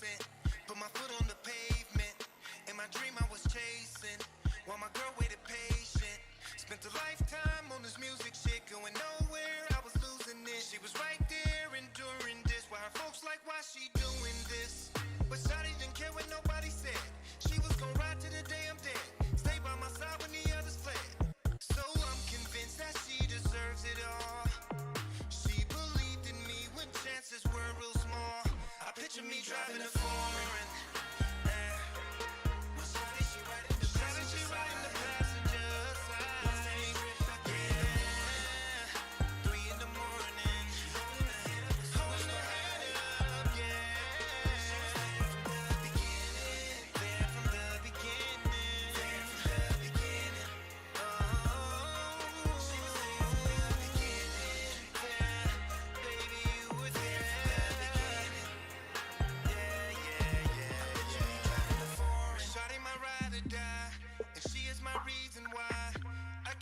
adjacent. Put my foot on the pavement. In my dream I was chasing, while my girl waited patient. Spent a lifetime on this music shit, going nowhere, I was losing it. She was right there enduring this, while her folks like, why she doing this? But Shawty didn't care what nobody said. She was gonna ride to the day I'm dead, stay by my side when the others fled. So I'm convinced that she deserves it all. She believed in me when chances were real small. I picture me driving a foreign.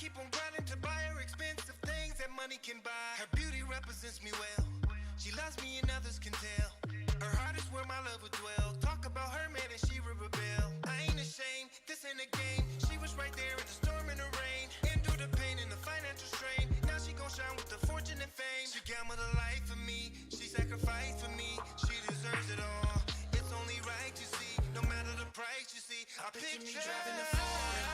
Keep on grinding to buy her expensive things that money can buy. Her beauty represents me well. She loves me and others can tell. Her heart is where my love would dwell. Talk about her man and she would rebel. I ain't ashamed, this ain't a game. She was right there in the storm and the rain. Endure the pain and the financial strain. Now she gon' shine with the fortune and fame. She gambled her life for me. She sacrificed for me. She deserves it all. It's only right you see. No matter the price you see. I picture me driving the foreign.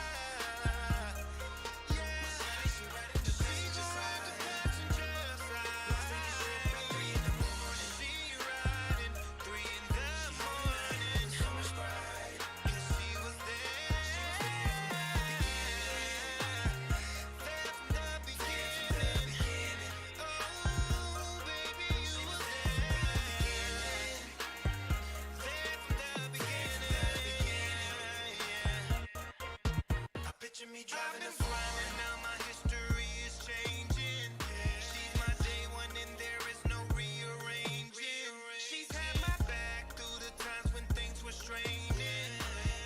Picture me driving a foreign, now my history is changing. She's my day one and there is no rearranging. She's had my back through the times when things were straining.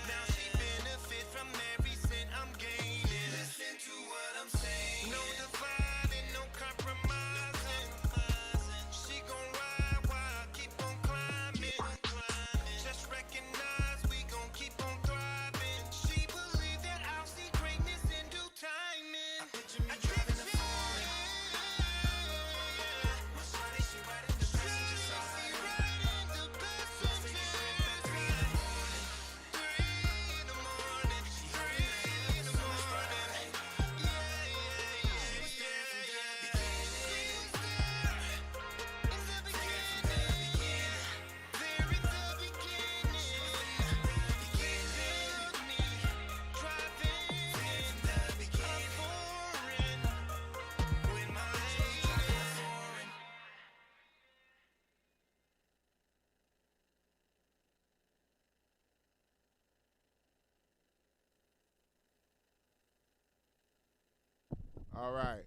Now she benefit from every cent I'm gaining. Listen to what I'm saying. No dividing, no compromising. She gon' ride while I keep on climbing. Just recognize we gon' keep on thriving. She believed that I'll see greatness in due timing. I picture me driving a foreign. My shawty, she riding the passenger side. All right.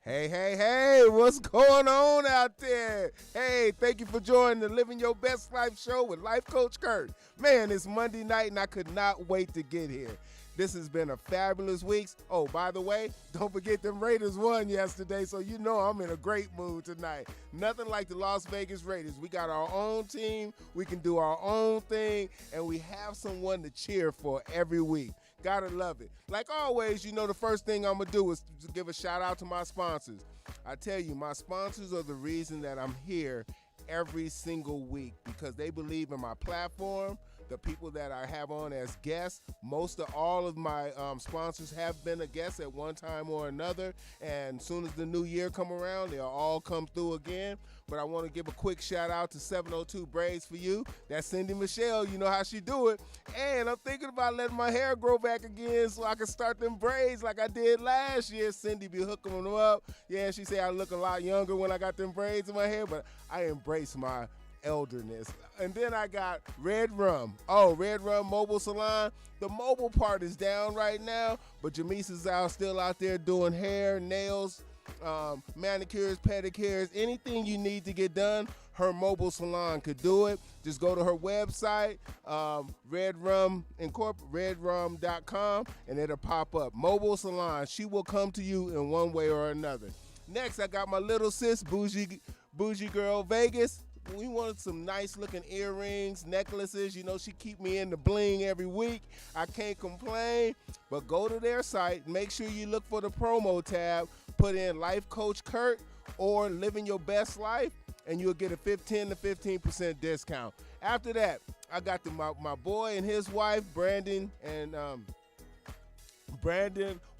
Hey, hey, hey, what's going on out there? Hey, thank you for joining the Living Your Best Life show with Life Coach Kurt. Man, it's Monday night and I could not wait to get here. This has been a fabulous week. Oh, by the way, don't forget them Raiders won yesterday, so you know I'm in a great mood tonight. Nothing like the Las Vegas Raiders. We got our own team, we can do our own thing, and we have someone to cheer for every week. Gotta love it. Like always, you know the first thing I'm gonna do is to give a shout out to my sponsors. I tell you, my sponsors are the reason that I'm here every single week because they believe in my platform. The people that I have on as guests, most of all of my sponsors have been a guest at one time or another, and as soon as the new year come around, they'll all come through again. But I want to give a quick shout out to 702 Braids for You. That's Cindy Michelle. You know how she do it. And I'm thinking about letting my hair grow back again so I can start them braids like I did last year. Cindy be hooking them up. Yeah, she say I look a lot younger when I got them braids in my hair, but I embrace my elderness. And then I got Red Rum. Oh, Red Rum Mobile Salon. The mobile part is down right now, but Jamise is still out there doing hair, nails, manicures, pedicures, anything you need to get done, her mobile salon could do it. Just go to her website, redrum.com, and it'll pop up. Mobile salon. She will come to you in one way or another. Next, I got my little sis, Bougie Girl Vegas. we wanted some nice looking earrings, necklaces. You know, she keep me in the bling every week. I can't complain. But go to their site. Make sure you look for the promo tab. Put in Life Coach Kurt or Living Your Best Life, and you'll get a 15 to 15% discount. After that, I got my boy and his wife, Brandon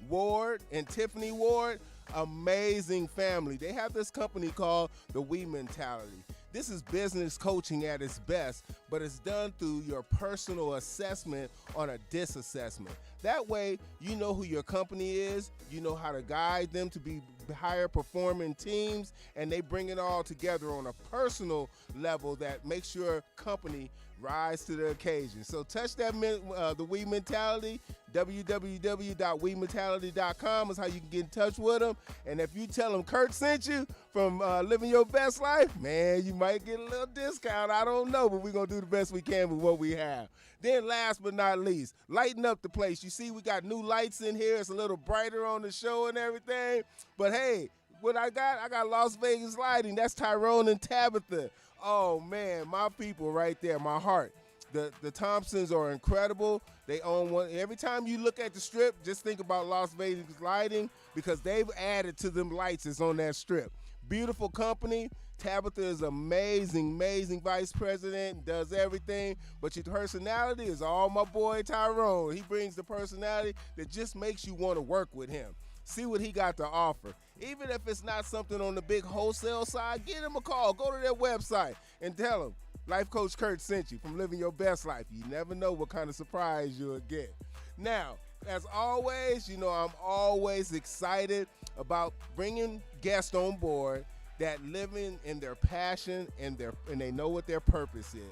Ward and Tiffany Ward. Amazing family. They have this company called the We Mentality. This is business coaching at its best, but it's done through your personal assessment on a disassessment. That way, you know who your company is, you know how to guide them to be higher performing teams, and they bring it all together on a personal level that makes your company rise to the occasion. So touch that the We Mentality. www.wementality.com is how you can get in touch with them. And if you tell them Kurt sent you from Living Your Best Life, man, you might get a little discount. I don't know, but we're going to do the best we can with what we have. Then last but not least, lighten up the place. You see we got new lights in here. It's a little brighter on the show and everything. But hey, what I got Las Vegas lighting. That's Tyrone and Tabitha. Oh, man, my people right there, my heart. The Thompsons are incredible. They own one. Every time you look at the strip, just think about Las Vegas lighting because they've added to them lights that's on that strip. Beautiful company. Tabitha is amazing vice president, does everything. But your personality is all my boy Tyrone. He brings the personality that just makes you want to work with him. See what he got to offer. Even if it's not something on the big wholesale side, give him a call. Go to their website and tell him Life Coach Kurt sent you from Living Your Best Life. You never know what kind of surprise you'll get. Now, as always, you know I'm always excited about bringing guests on board that living in their passion and they know what their purpose is.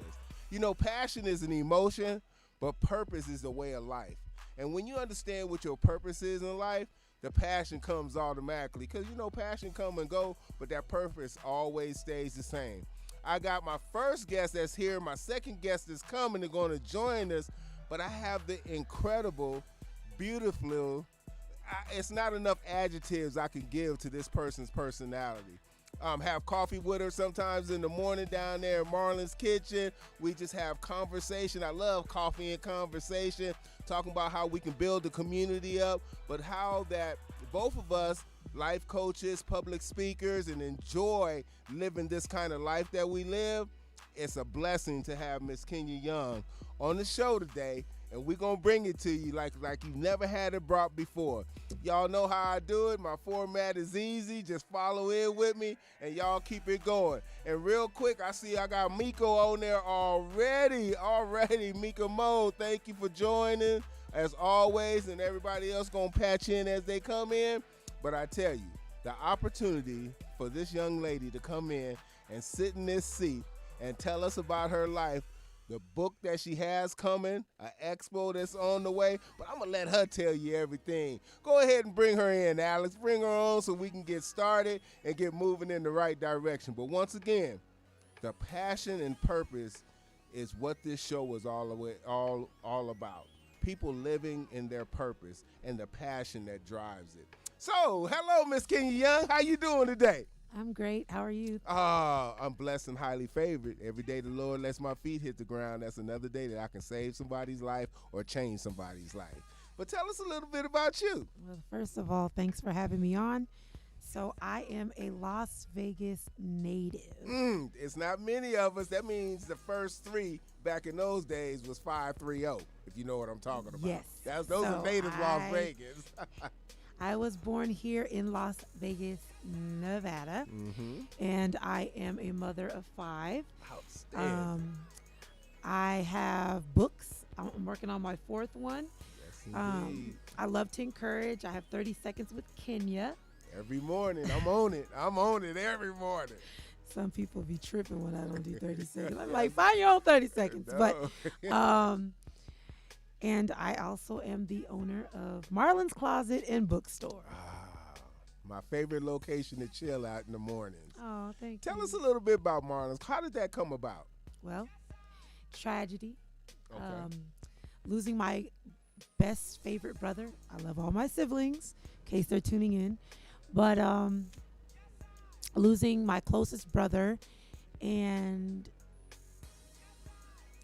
You know, passion is an emotion, but purpose is a way of life. And when you understand what your purpose is in life, the passion comes automatically. Because, you know, passion come and go, but that purpose always stays the same. I got my first guest that's here. My second guest is coming and going to join us. But I have the incredible, beautiful, it's not enough adjectives I can give to this person's personality. Have coffee with her sometimes in the morning down there in Marlin's kitchen. We just have conversation. I love coffee and conversation, talking about how we can build the community up, but how that both of us, life coaches, public speakers, and enjoy living this kind of life that we live. It's a blessing to have Miss Kenya Young on the show today, and we're going to bring it to you like you've never had it brought before. Y'all know how I do it. My format is easy. Just follow in with me, and y'all keep it going. And real quick, I see I got Miko on there already. Mika Mo, thank you for joining, as always, and everybody else going to patch in as they come in. But I tell you, the opportunity for this young lady to come in and sit in this seat and tell us about her life, the book that she has coming, an expo that's on the way, but I'm going to let her tell you everything. Go ahead and bring her in, Alex. Bring her on so we can get started and get moving in the right direction. But once again, the passion and purpose is what this show is all about. People living in their purpose and the passion that drives it. So, hello, Miss Kenya Young. How you doing today? I'm great. How are you? I'm blessed and highly favored. Every day the Lord lets my feet hit the ground, that's another day that I can save somebody's life or change somebody's life. But tell us a little bit about you. Well, first of all, thanks for having me on. So I am a Las Vegas native. It's not many of us. That means the first three back in those days was 530, if you know what I'm talking about. Yes. Those are native Las Vegas. I was born here in Las Vegas, Nevada, and I am a mother of 5. Outstanding. I have books. I'm working on my 4th one. Yes, indeed. I love to encourage. I have 30 Seconds with Kenya. Every morning. I'm on it. I'm on it every morning. Some people be tripping when I don't do 30 seconds. I'm like, find your own 30 seconds. No. But and I also am the owner of Marlin's Closet and Bookstore. My favorite location to chill out in the mornings. Oh, thank you. Tell us a little bit about Marlin's. How did that come about? Well, tragedy. Okay. Losing my best favorite brother. I love all my siblings, in case they're tuning in. But losing my closest brother and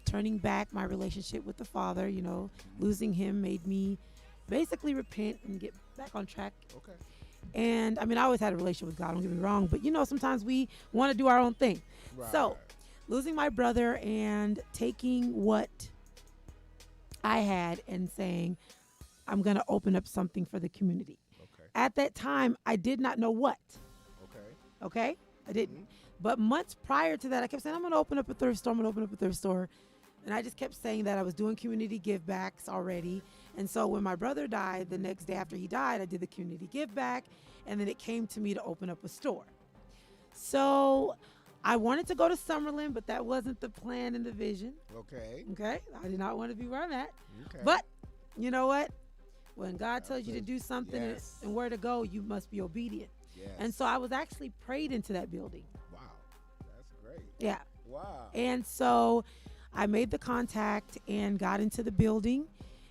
turning back my relationship with the Father, losing him made me basically repent and get back on track. Okay. And I mean, I always had a relationship with God, don't get me wrong, but sometimes we want to do our own thing. Right. So, losing my brother and taking what I had and saying, I'm going to open up something for the community. Okay. At that time, I did not know what. Okay. Okay? I didn't. But months prior to that, I kept saying, I'm going to open up a thrift store. And I just kept saying that I was doing community give backs already. And so when my brother died, the next day after he died, I did the community give back. And then it came to me to open up a store. So I wanted to go to Summerlin, but that wasn't the plan and the vision. Okay. Okay? I did not want to be where I'm at. Okay. But you know what? When God tells you to do something Yes. and where to go, you must be obedient. Yes. And so I was actually prayed into that building. Wow. That's great. Yeah. Wow. And so I made the contact and got into the building.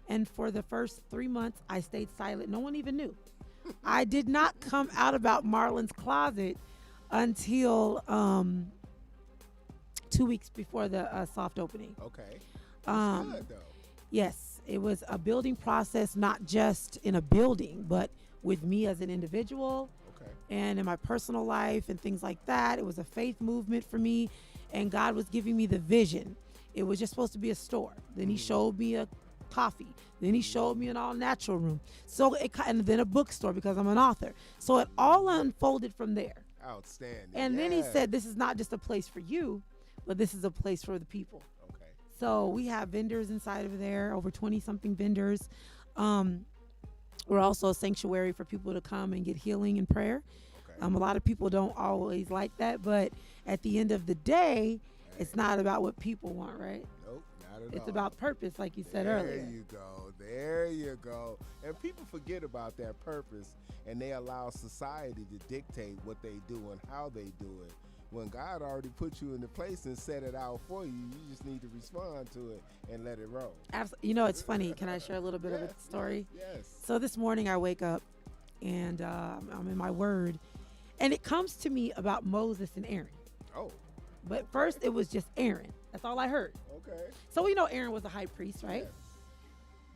And for the first 3 months, I stayed silent. No one even knew. I did not come out about Marlin's closet until 2 weeks before the soft opening. Okay. That's good, though. Yes, it was a building process, not just in a building, but with me as an individual. Okay. And in my personal life and things like that. It was a faith movement for me, and God was giving me the vision. It was just supposed to be a store. Then he showed me a coffee. Then he showed me an all-natural room. And then a bookstore because I'm an author. So it all unfolded from there. Outstanding. And then he said, this is not just a place for you, but this is a place for the people. Okay. So we have vendors inside of there, over 20-something vendors. We're also a sanctuary for people to come and get healing and prayer. Okay. A lot of people don't always like that, but at the end of the day, it's not about what people want, right? Nope, not at all. It's about purpose, like you said there earlier. There you go. There you go. And people forget about that purpose, and they allow society to dictate what they do and how they do it. When God already put you in the place and set it out for you, you just need to respond to it and let it roll. Absolutely. It's funny. Can I share a little bit of a story? Yes. So this morning I wake up and I'm in my word, and it comes to me about Moses and Aaron. Oh. But first it was just Aaron. That's all I heard. Okay. So we know Aaron was a high priest, right? Yes.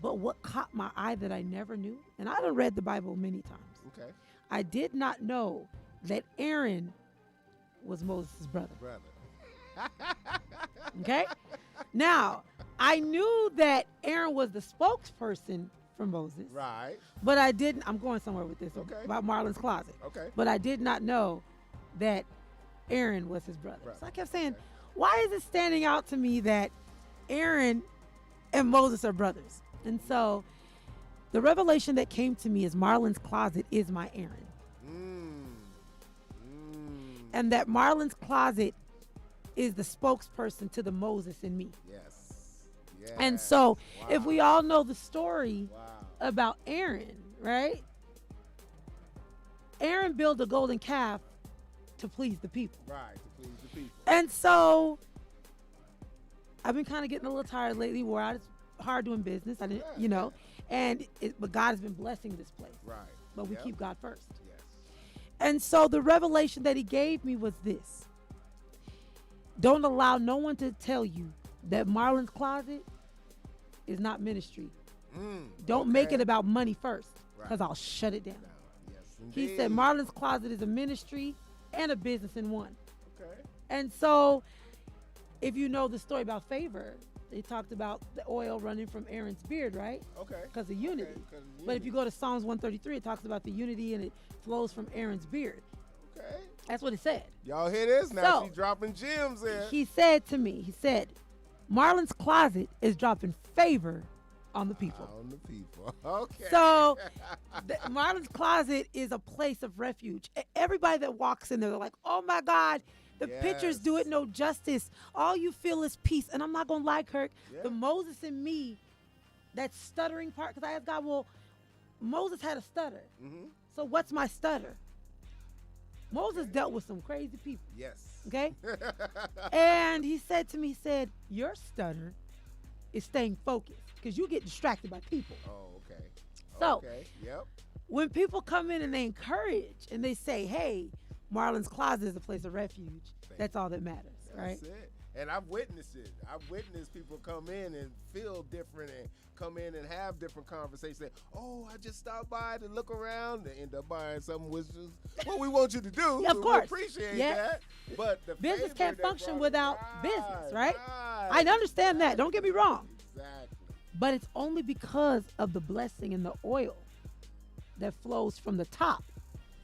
But what caught my eye that I never knew, and I done read the Bible many times. Okay. I did not know that Aaron was Moses' brother. Okay? Now, I knew that Aaron was the spokesperson for Moses. Right. But I didn't, I'm going somewhere with this, Okay. about Marlin's closet. Okay. But I did not know that Aaron was his brother. Right. So I kept saying, Okay. why is it standing out to me that Aaron and Moses are brothers? And so the revelation that came to me is Marlin's closet is my Aaron. And that Marlin's closet is the spokesperson to the Moses in me. Yes. Yes. And so Wow. if we all know the story Wow. about Aaron, right? Aaron built a golden calf to please the people. Right, to please the people. And so I've been kind of getting a little tired lately where it's hard doing business. I didn't, but God has been blessing this place. Right. But we Yep. keep God first. Yes. And so the revelation that he gave me was this. Don't allow no one to tell you that Marlin's closet is not ministry. Don't make it about money first, because I'll shut it down. Yes, He indeed. said Marlin's closet is a ministry and a business in one. Okay. And so if you know the story about favor, they talked about the oil running from Aaron's beard, right? Okay. Because of unity. Okay, 'cause of But if you go to Psalms 133, it talks about the unity and it flows from Aaron's beard. Okay. That's what it said. Y'all hear this? Now So, she's dropping gems there. He said to me, he said, Marlin's closet is dropping favor on the people. On the people. Okay. So Marlin's closet is a place of refuge. Everybody that walks in there, they're like, oh my God, the pictures do it no justice. All you feel is peace. And I'm not going to lie, Kirk, the Moses in me, that stuttering part, because I asked God, well, Moses had a stutter. So what's my stutter? Moses dealt with some crazy people. Yes. Okay? And he said to me, he said, your stutter is staying focused because you get distracted by people. Oh, okay. So, okay. Yep. when people come in and they encourage and they say, hey, Marlin's closet is a place of refuge, that's all that matters. right? That's it. And I've witnessed it. I've witnessed people come in and feel different and come in and have different conversations. Say, oh, I just stopped by to look around and end up buying something, which is what we want you to do. Yeah, of course. We appreciate Yeah. that. But the Business favor can't that function brought- without business, right? I understand that. Don't get me wrong. Exactly. But it's only because of the blessing and the oil that flows from the top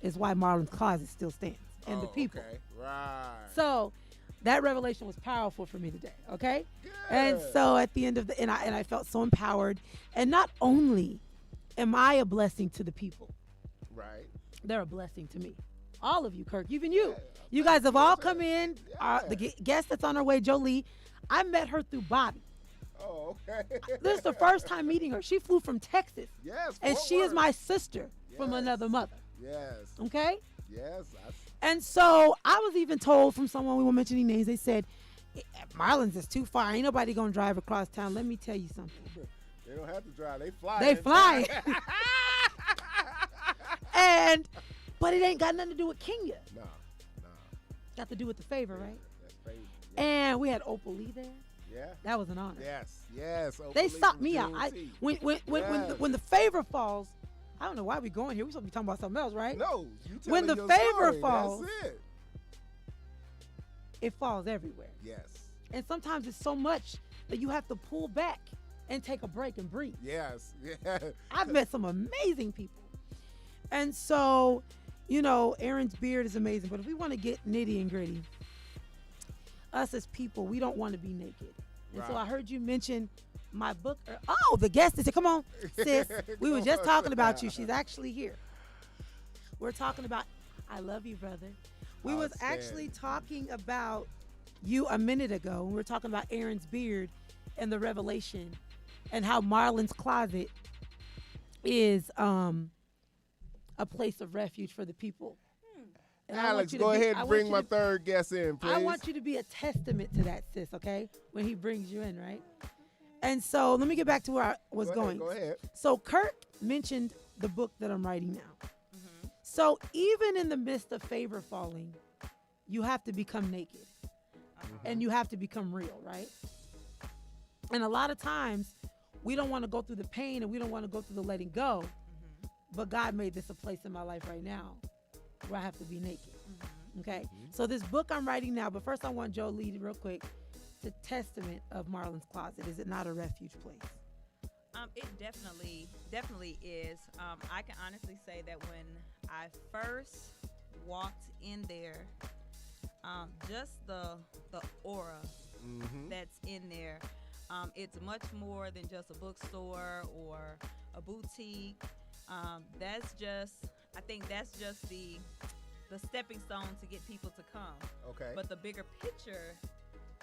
is why Marlin's Closet still stands and the people. Okay. Right. So that revelation was powerful for me today, okay? Good. And so at the end of and I felt so empowered. And not only am I a blessing to the people, Right. they're a blessing to me. All of you, Kirk, even you. Yeah, You guys have all come in. Yeah. The guest that's on her way, Jolie, I met her through Bobby. Oh, okay. This is the first time meeting her. She flew from Texas. Yes. And Fort she is Worth. my sister from Yes. another mother. Yes. Okay? Yes. And so I was even told from someone, we won't mention any names, they said, Marlin's is too far. Ain't nobody going to drive across town. Let me tell you something. They don't have to drive. They fly. They in fly. town. But it ain't got nothing to do with Kenya. No. Got to do with the favor, right? That's crazy. Yeah. And we had Opal Lee there. Yeah. That was an honor. Yes. They Opal stopped from me out. Juneteenth. When the favor falls, I don't know why we going here. We supposed to be talking about something else, right? No, you When telling the your favor story. falls- That's it. It falls everywhere. Yes. And sometimes it's so much that you have to pull back and take a break and breathe. Yes. Yeah. I've met some amazing people. And so, Aaron's beard is amazing. But if we want to get nitty and gritty, us as people, we don't want to be naked. And so Right. I heard you mention my book. Oh, the guest is here. Come on, sis. We were just talking about you. She's actually here. We're talking about, I love you, brother. We was actually talking about you a minute ago. We were talking about Aaron's beard and the revelation and how Marlin's Closet is a place of refuge for the people. And I want Alex, you to go be- ahead I and want bring you my to- third guest in, please. I want you to be a testament to that, sis, okay? When he brings you in, right? And so let me get back to where I was going. Go ahead. So Kirk mentioned the book that I'm writing now. So even in the midst of favor falling, you have to become naked. And you have to become real, right? And a lot of times, we don't want to go through the pain and we don't want to go through the letting go. But God made this a place in my life right now where I have to be naked. Okay? So this book I'm writing now, but first I want Joe Lee real quick to testament of Marlin's Closet. Is it not a refuge place? It definitely is. I can honestly say that when I first walked in there, just the aura that's in there, it's much more than just a bookstore or a boutique. I think that's just the stepping stone to get people to come. Okay. But the bigger picture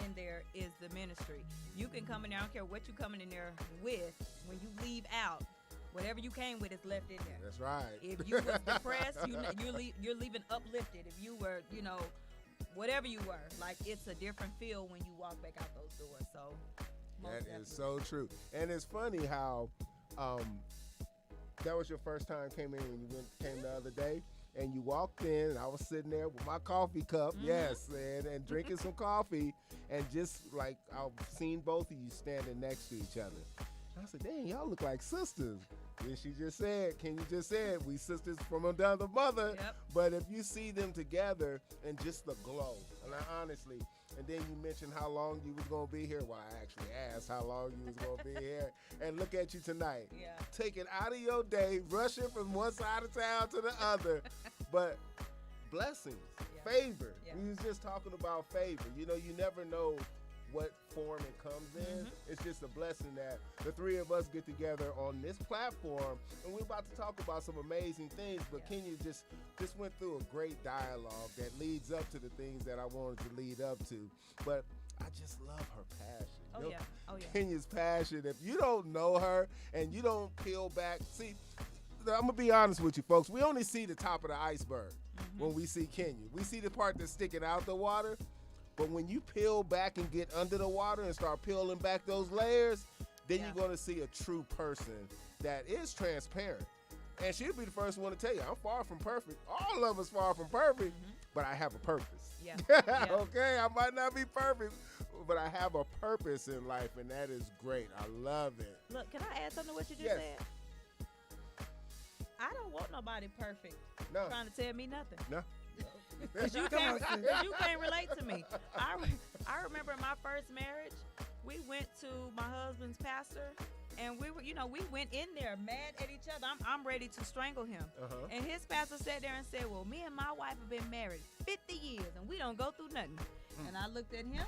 in there is the ministry. You can come in there, I don't care what you coming in there with, when you leave out, whatever you came with is left in there. That's right. If you was depressed, you're leaving uplifted. If you were, whatever you were, like it's a different feel when you walk back out those doors. So most That is definitely. so true. And it's funny how that was your first time came in when you came the other day. And you walked in, and I was sitting there with my coffee cup, yes, and drinking some coffee, and just like I've seen both of you standing next to each other. And I said, dang, y'all look like sisters. And she just said, Kenya just said, we sisters from another mother. Yep. But if you see them together and just the glow, and I honestly, and then you mentioned how long you was going to be here. Well, I actually asked how long you was going to be here. And look at you tonight. Yeah. Taking out of your day, rushing from one side of town to the other. But blessings, Yeah. favor. Yeah. We was just talking about favor. You never know what form it comes in. It's just a blessing that the three of us get together on this platform, and we're about to talk about some amazing things. But Yeah. Kenya just went through a great dialogue that leads up to the things that I wanted to lead up to. But I just love her passion. Oh yeah. Oh yeah. Kenya's passion. If you don't know her and you don't peel back, see, I'm gonna be honest with you, folks. We only see the top of the iceberg when we see Kenya. We see the part that's sticking out the water. But when you peel back and get under the water and start peeling back those layers, then Yeah. you're going to see a true person that is transparent. And she'll be the first one to tell you, I'm far from perfect. All of us far from perfect. but I have a purpose. Yeah. Yeah. Okay, I might not be perfect, but I have a purpose in life, and that is great. I love it. Look, can I add something to what you just Yes. said? I don't want nobody perfect No, trying to tell me nothing. no. Cause you Come on, can't, sis. cause you can't relate to me. I remember in my first marriage, we went to my husband's pastor, and we went in there mad at each other. I'm ready to strangle him. Uh-huh. And his pastor sat there and said, "Well, me and my wife have been married 50 years, and we don't go through nothing." And I looked at him,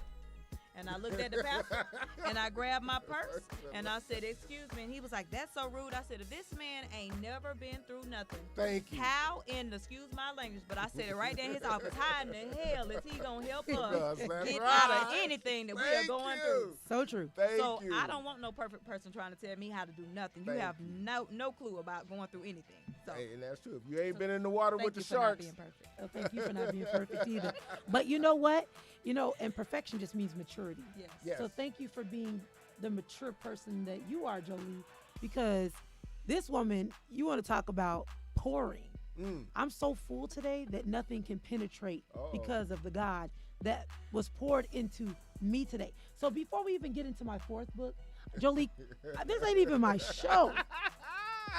and I looked at the pastor, and I grabbed my purse, and I said, "Excuse me." And he was like, "That's so rude." I said, "If this man ain't never been through nothing, Thank you. how in the, excuse my language, but I said it right there in his office, how in the hell is he going to help us That's get right. out of anything that we are Thank going you. through?" So true. Thank So you. I don't want no perfect person trying to tell me how to do nothing. You Thank have you. no clue about going through anything. So Hey, and that's true. If you ain't been in the water thank with you the for not sharks, being perfect. So thank you for not being perfect either. But you know what? And perfection just means maturity. Yes. Yes. So thank you for being the mature person that you are, Jolie, because this woman, you want to talk about pouring. I'm so full today that nothing can penetrate Uh-oh. because of the God that was poured into me today. So before we even get into my fourth book, Jolie, this ain't even my show.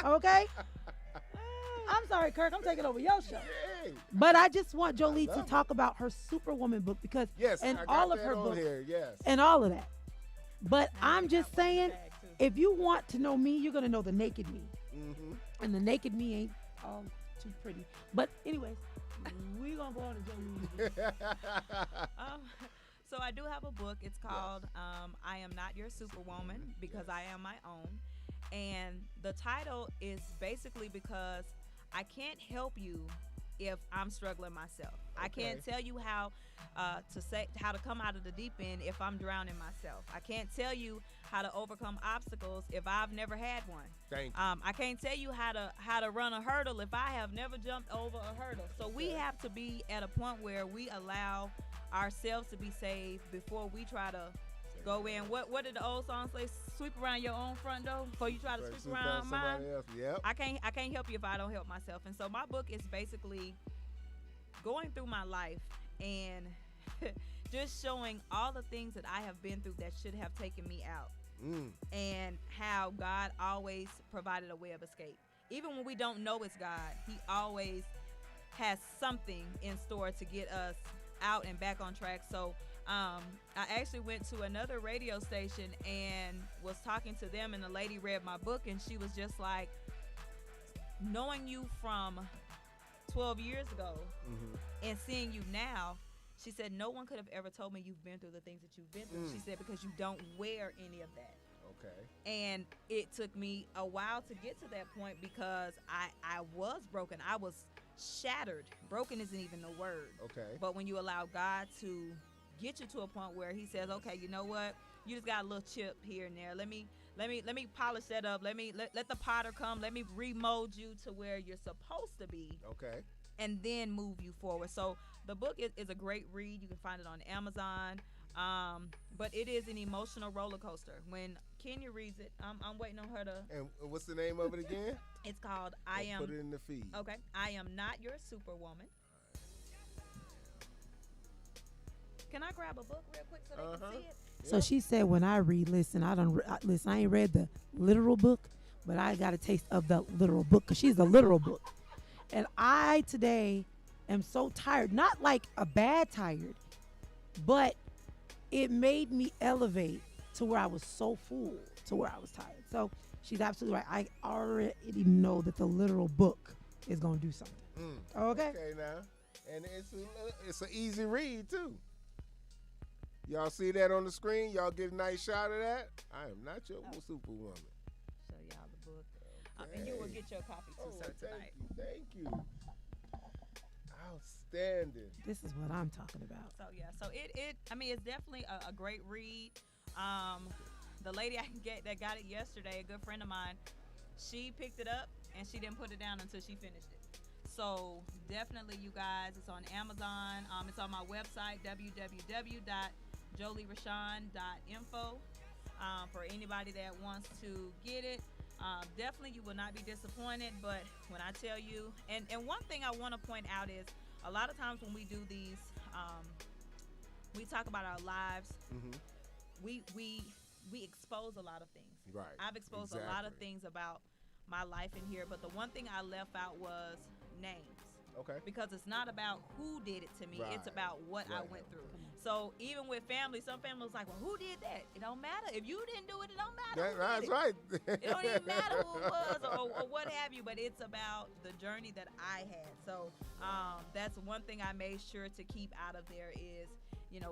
Okay? I'm sorry, Kirk. I'm taking over your show. Yay. But I just want Jolie to love it. talk about her Superwoman book because Yes, and I got all of that her on books here. Yes. and all of that. But I I'm got just one in the saying, bag, too. if you want to know me, you're gonna know the naked me, Mm-hmm. and the naked me ain't too pretty. But anyways, we gonna go on to Jolie's book. So I do have a book. It's called I Am Not Your Superwoman because I am my own. And the title is basically because I can't help you if I'm struggling myself. I can't Okay. tell you how to come out of the deep end if I'm drowning myself. I can't tell you how to overcome obstacles if I've never had one. Thank you. I can't tell you how to run a hurdle if I have never jumped over a hurdle. So we have to be at a point where we allow ourselves to be saved before we try to go in. What did the old song say? Sweep around your own front door before you try to Right, sweep around mine. somebody else. Yep. I can't help you if I don't help myself. And so my book is basically going through my life and just showing all the things that I have been through that should have taken me out. And how God always provided a way of escape. Even when we don't know it's God, He always has something in store to get us out and back on track. So I actually went to another radio station and was talking to them, and the lady read my book, and she was just like, knowing you from 12 years ago and seeing you now, she said, no one could have ever told me you've been through the things that you've been through. She said, because you don't wear any of that. Okay. And it took me a while to get to that point because I was broken. I was shattered. Broken isn't even the word. Okay. But when you allow God to get you to a point where He says, okay, you know what? You just got a little chip here and there. Let me polish that up. Let the potter come. Let me remold you to where you're supposed to be. Okay. And then move you forward. So the book is a great read. You can find it on Amazon. But it is an emotional roller coaster. When Kenya reads it, I'm waiting on her to. And what's the name of it again? It's called I I'll Am. Put it in the feed. Okay, I Am Not Your Superwoman. Can I grab a book real quick so they can see it? So she said, when I read, listen, I ain't read the literal book, but I got a taste of the literal book because she's a literal book. And I today am so tired, not like a bad tired, but it made me elevate to where I was so full to where I was tired. So she's absolutely right. I already know that the literal book is going to do something. Okay? Okay now. And it's an easy read too. Y'all see that on the screen? Y'all get a nice shot of that? I am not your superwoman. Show y'all the book. And you will get your copy too, sir, tonight. Thank you. Outstanding. This is what I'm talking about. So yeah, so it's definitely a great read. The lady that got it yesterday, a good friend of mine, she picked it up and she didn't put it down until she finished it. So definitely, you guys, it's on Amazon. It's on my website, www.jolierashawn.info. For anybody that wants to get it, definitely you will not be disappointed. But when I tell you, and one thing I want to point out is a lot of times when we do these, we talk about our lives. Mm-hmm. We expose a lot of things. Right. I've exposed a lot of things about my life in here, but the one thing I left out was names. Okay. Because it's not about who did it to me. Right. It's about what I went through. So even with family, some families like, well, who did that? It don't matter. If you didn't do it, it don't matter. That's right. It don't even matter who it was or what have you, but it's about the journey that I had. So that's one thing I made sure to keep out of there is,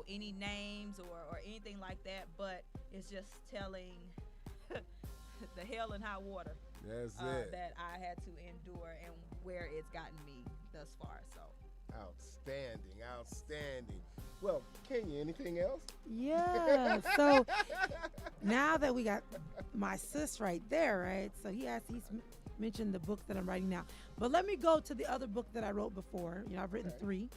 any names or anything like that, but it's just telling the hell and high water That's it. that I had to endure and where it's gotten me thus far. So Outstanding. Well, Kenya, anything else? Yeah. So now that we got my sis right there, right? So he's mentioned the book that I'm writing now. But let me go to the other book that I wrote before. I've written 3.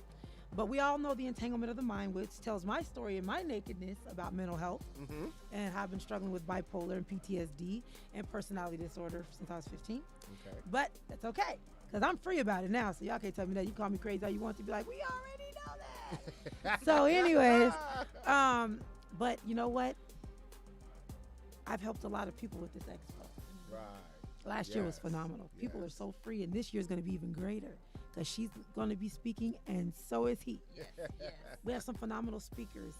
But we all know The Entanglement of the Mind, which tells my story and my nakedness about mental health and how I've been struggling with bipolar and PTSD and personality disorder since I was 15. Okay. But that's okay, because I'm free about it now, so y'all can't tell me that. You call me crazy all you want to, be like, we already know that. So anyways, but you know what? I've helped a lot of people with this expo. Right. Last year was phenomenal. People are so free, and this year's going to be even greater because she's going to be speaking, and so is he. yes. We have some phenomenal speakers.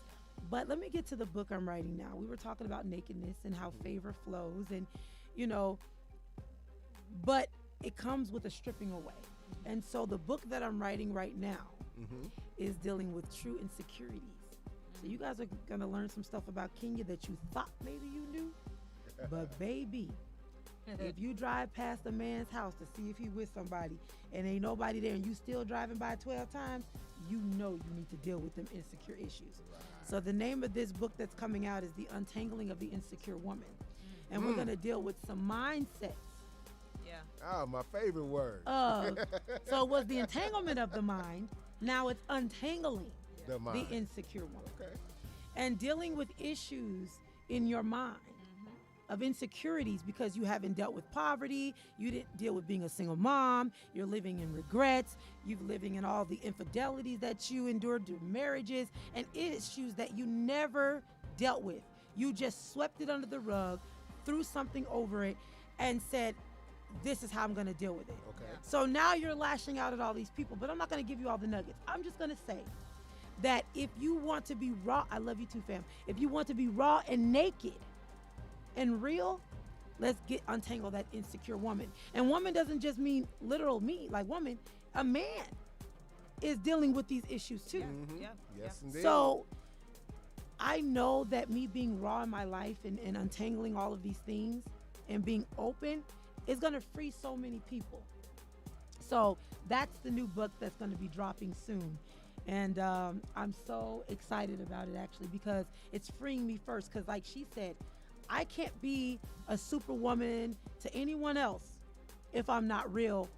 But let me get to the book I'm writing now. We were talking about nakedness and how favor flows, and, but it comes with a stripping away. And so the book that I'm writing right now is dealing with true insecurities. So you guys are going to learn some stuff about Kenya that you thought maybe you knew. But baby, if you drive past a man's house to see if he with somebody and ain't nobody there and you still driving by 12 times, you need to deal with them insecure issues. Right. So the name of this book that's coming out is The Untangling of the Insecure Woman. And we're going to deal with some mindsets. Yeah. Oh, my favorite word. So it was the entanglement of the mind. Now it's untangling the mind. The insecure woman. Okay. And dealing with issues in your mind of insecurities because you haven't dealt with poverty, you didn't deal with being a single mom, you're living in regrets, you're living in all the infidelities that you endured through marriages and issues that you never dealt with. You just swept it under the rug, threw something over it, and said, this is how I'm going to deal with it. Okay. So now you're lashing out at all these people, but I'm not going to give you all the nuggets. I'm just going to say that if you want to be raw, I love you too, fam. If you want to be raw and naked and real, let's untangle that insecure woman. And woman doesn't just mean literal me, like woman. A man is dealing with these issues too. Yeah. Yes, indeed. So I know that me being raw in my life and untangling all of these things and being open is going to free so many people. So that's the new book that's going to be dropping soon. And I'm so excited about it, actually, because it's freeing me first. Because like she said, I can't be a superwoman to anyone else if I'm not real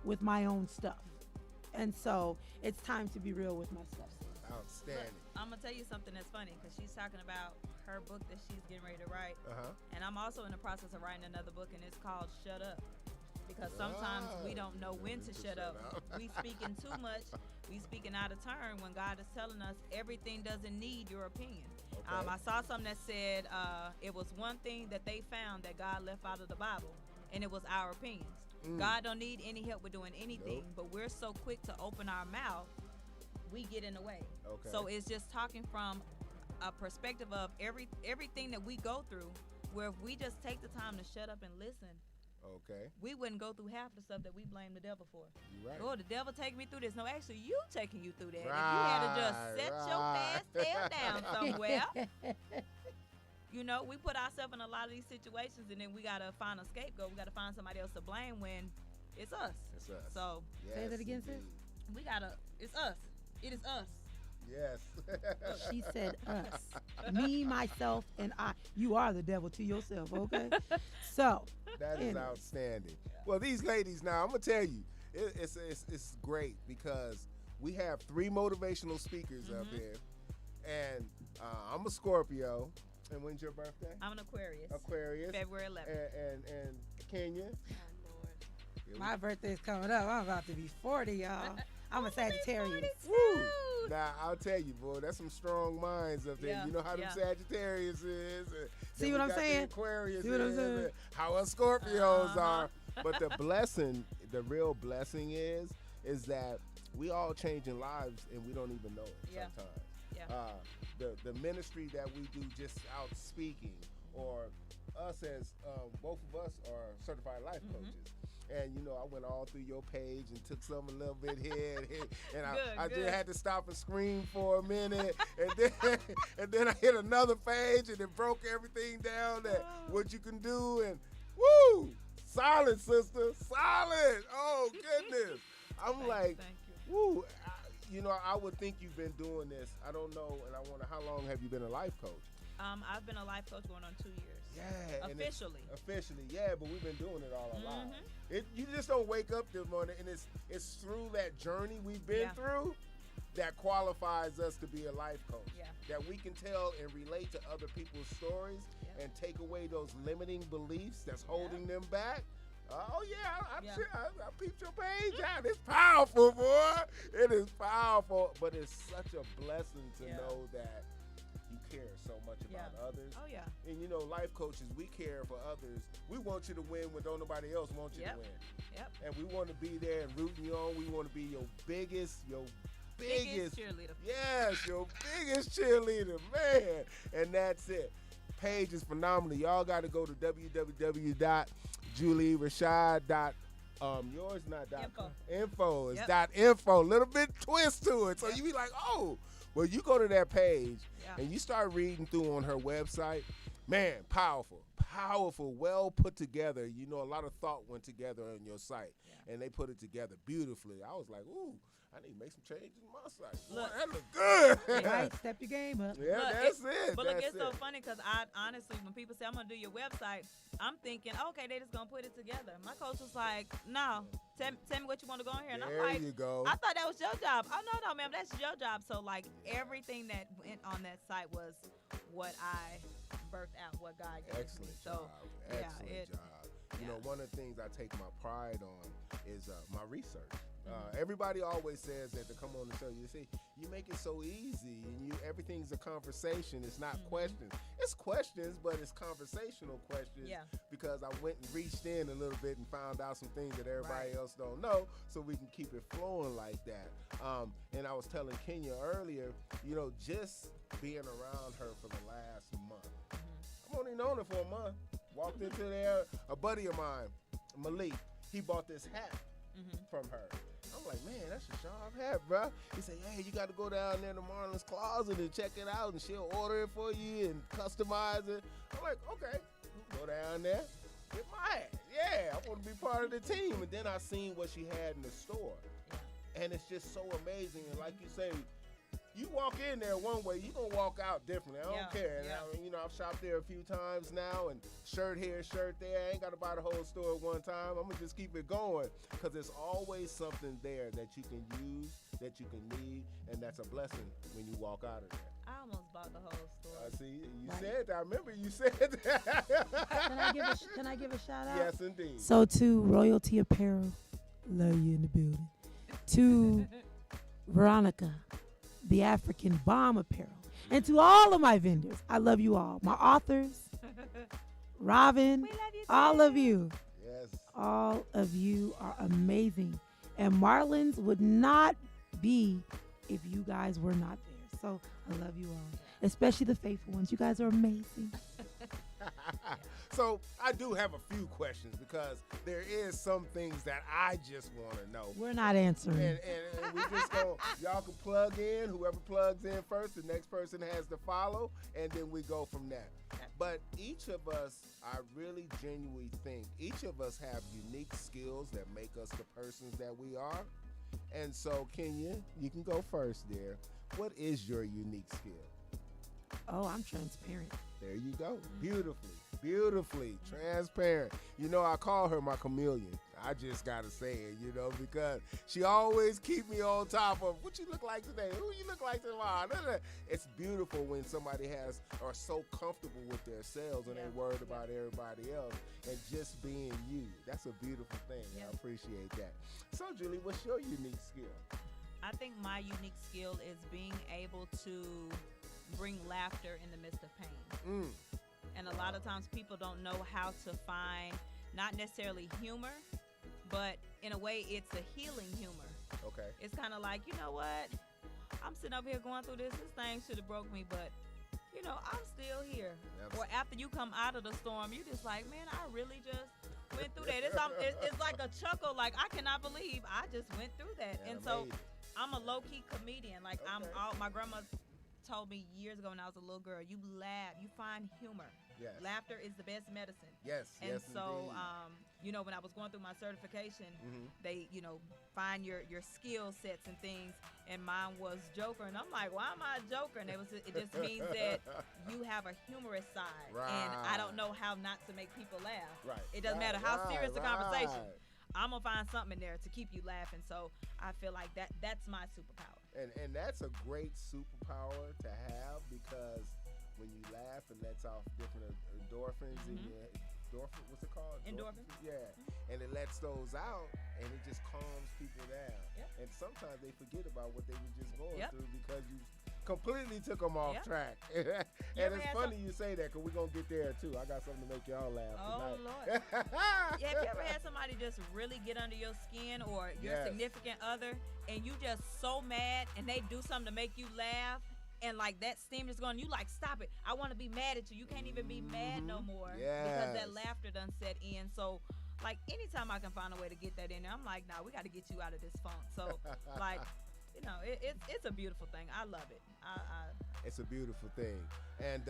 with my own stuff. And so it's time to be real with my stuff. Outstanding. I'm going to tell you something that's funny because she's talking about her book that she's getting ready to write. And I'm also in the process of writing another book, and it's called Shut Up. Because sometimes we don't know when to shut up. We speaking too much. We speaking out of turn when God is telling us everything doesn't need your opinion. Okay. I saw something that said it was one thing that they found that God left out of the Bible, and it was our opinions. God don't need any help with doing anything, but we're so quick to open our mouth, we get in the way. Okay. So it's just talking from a perspective of everything that we go through, where if we just take the time to shut up and listen, okay, we wouldn't go through half the stuff that we blame the devil for. You're right. Oh, the devil taking me through this. No, actually, you taking you through that. If you had to just set your fast tail down somewhere, we put ourselves in a lot of these situations, and then we got to find a scapegoat. We got to find somebody else to blame when it's us. It's us. So Say that again, sis. we got to, it's us. It is us. Yes. She said us. Me, myself, and I. You are the devil to yourself, okay? So. That is outstanding. Well, these ladies now, I'm going to tell you, it's great because we have 3 motivational speakers up here. And I'm a Scorpio. And when's your birthday? I'm an Aquarius. Aquarius. February 11th. And Kenya? My birthday's coming up. I'm about to be 40, y'all. I'm a Sagittarius. Woo! Now, I'll tell you, boy, that's some strong minds up there. Yeah, You know how them yeah. Sagittarius is. See what I'm saying? Aquarius See what I'm is, saying? and how us Scorpios Uh-huh. are. But the blessing, the real blessing is that we all changing lives and we don't even know it Yeah. sometimes. Yeah. The ministry that we do just out speaking, or us as both of us are certified life Mm-hmm. coaches. And, you know, I went all through your page and took some a little bit here and here. And I Good. just had to stop and scream for a minute. And then I hit another page and it broke everything down that what you can do. And, woo! Solid, sister. Solid. Oh, goodness. I'm like, Thank you. woo. You know, I would think you've been doing this. I don't know. And I wonder, how long have you been a life coach? I've been a life coach going on 2 years. Yeah. and it's- Officially. Officially, yeah, but we've been doing it all our lives. Mhm. You just don't wake up this morning, and it's through that journey we've been Yeah. through that qualifies us to be a life coach. Yeah. That we can tell and relate to other people's stories Yeah. and take away those limiting beliefs that's holding them back. Oh yeah, Yeah. I peeped your page out. It's powerful, boy. It is powerful, but it's such a blessing to Yeah. know that you care so much Yeah. about others. Oh yeah. And you know, life coaches, we care for others. We want you to win when don't nobody else wants you Yep. to win. Yep. And we want to be there and rooting you on. We want to be your biggest. Biggest cheerleader. Yes, your biggest cheerleader, man. And that's it. Page is phenomenal. Y'all got to go to www.julierashad. Yours not Info. info. It's Yep. .info. Little bit twist to it. So you be like, oh. Well, you go to that page Yeah. and you start reading through on her website. Man, powerful, well put together. You know, a lot of thought went together on your site, and they put it together beautifully. I was like, ooh, I need to make some changes on my site. Boy, Look. that look good. Right, step your game up. Yeah, Look, that's it. But look, that's it's so it. funny because I honestly, when people say I'm gonna do your website, I'm thinking, okay, they just gonna put it together. My coach was like, no, tell me what you want to go in here, and There I'm like, you go. I thought that was your job. Oh no, ma'am, that's your job. So like everything that went on that site was what I birthed out, what God gave me. Excellent So job. yeah, Excellent job. You know, yeah. one of the things I take my pride on is my research. Everybody always says that to come on the show. You see, you make it so easy, and everything's a conversation. It's not questions. It's questions, but it's conversational questions. Yeah. Because I went and reached in a little bit and found out some things that everybody Right. else don't know, so we can keep it flowing like that. And I was telling Kenya earlier, you know, just being around her for the last month. I've only known her for a month. Walked into there, a buddy of mine, Malik, he bought this hat from her. I'm like, man, that's a sharp hat, bro. He said, hey, you got to go down there to Marlin's closet and check it out, and she'll order it for you and customize it. I'm like, okay, go down there, get my hat. Yeah, I want to be part of the team. And then I seen what she had in the store, and it's just so amazing. And like you say, you walk in there one way, you gonna walk out differently. I don't Yeah, care. And yeah. I mean, you know, I've shopped there a few times now, and shirt here, shirt there. I ain't gotta buy the whole store at one time. I'm gonna just keep it going, because there's always something there that you can use, that you can need, and that's a blessing when you walk out of there. I almost bought the whole store. See, you Right. said that. I remember you said that. Can I give a shout out? Yes, indeed. So to Royalty Apparel, love you in the building. To Veronica, the African Bomb Apparel. And to all of my vendors, I love you all. My authors, Robin, We love you all too. of you. Yes. All of you are amazing. And Marlin's would not be if you guys were not there. So I love you all, especially the faithful ones. You guys are amazing. So I do have a few questions, because there is some things that I just want to know. We're not answering. And we just go, y'all can plug in. Whoever plugs in first, the next person has to follow, and then we go from there. But each of us, I really genuinely think, each of us have unique skills that make us the persons that we are. And so, Kenya, you can go first there. What is your unique skill? Oh, I'm transparent. There you go. Beautifully transparent. You know, I call her my chameleon. I just gotta say it, you know, because she always keep me on top of what you look like today, who you look like tomorrow. It's beautiful when somebody are so comfortable with themselves and ain't worried about everybody else, and just being you. That's a beautiful thing. Yeah. I appreciate that. So, Julie, what's your unique skill? I think my unique skill is being able to bring laughter in the midst of pain. And a lot of times people don't know how to find not necessarily humor, but in a way it's a healing humor. Okay. It's kind of like, you know what? I'm sitting up here going through this. This thing should have broke me, but you know, I'm still here. Yep. Or after you come out of the storm, you just like, man, I really just went through that. It's like a chuckle. Like, I cannot believe I just went through that. Yeah, and so amazing. I'm a low-key comedian. Like, Okay. my grandma told me years ago when I was a little girl, you laugh, you find humor. Yes. Laughter is the best medicine. Yes. And yes, so, indeed. you know, when I was going through my certification, Mhm. they, you know, find your skill sets and things, and mine was joker, and I'm like, why am I a joker? And it just means that you have a humorous side, and I don't know how not to make people laugh. Right. It doesn't Right, matter how right, serious the conversation. right. I'm gonna find something in there to keep you laughing. So I feel like that's my superpower. And that's a great superpower to have, because when you laugh, it lets off different endorphins in your what's it called? Endorphins. Yeah. And it lets those out, and it just calms people down. Yep. And sometimes they forget about what they were just going Yep. through because you completely took them off Yep. track. ever And it's had funny you say that, because we're going to get there too. I got something to make y'all laugh Oh, tonight. Lord. Yeah, have you ever had somebody just really get under your skin, or your Yes. significant other, and you just so mad, and they do something to make you laugh, and like that steam is going, you like, stop it. I want to be mad at you. You can't even be mad no more because that Yes. laughter done set in. So like anytime I can find a way to get that in there, I'm like, nah, we got to get you out of this funk. So like, you know, it's a beautiful thing. I love it. It's a beautiful thing. And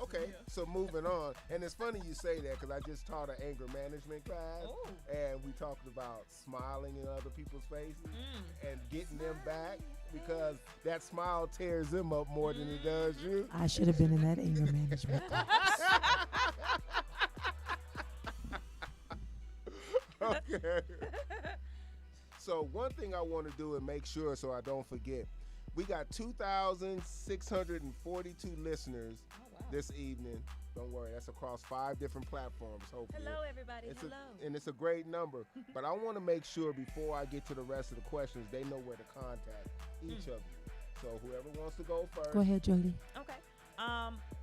okay, so moving on. And it's funny you say that, because I just taught an anger management class, Oh. and we talked about smiling in other people's faces and getting them back, because that smile tears them up more than it does you. I should have been in that anger management class. Okay. So one thing I want to do and make sure so I don't forget, we got 2,642 listeners this evening. Don't worry, that's across 5 different platforms, hopefully. Hello, everybody. It's Hello. and it's a great number. But I want to make sure before I get to the rest of the questions, they know where to contact each of you. So whoever wants to go first. Go ahead, Jolie. Okay.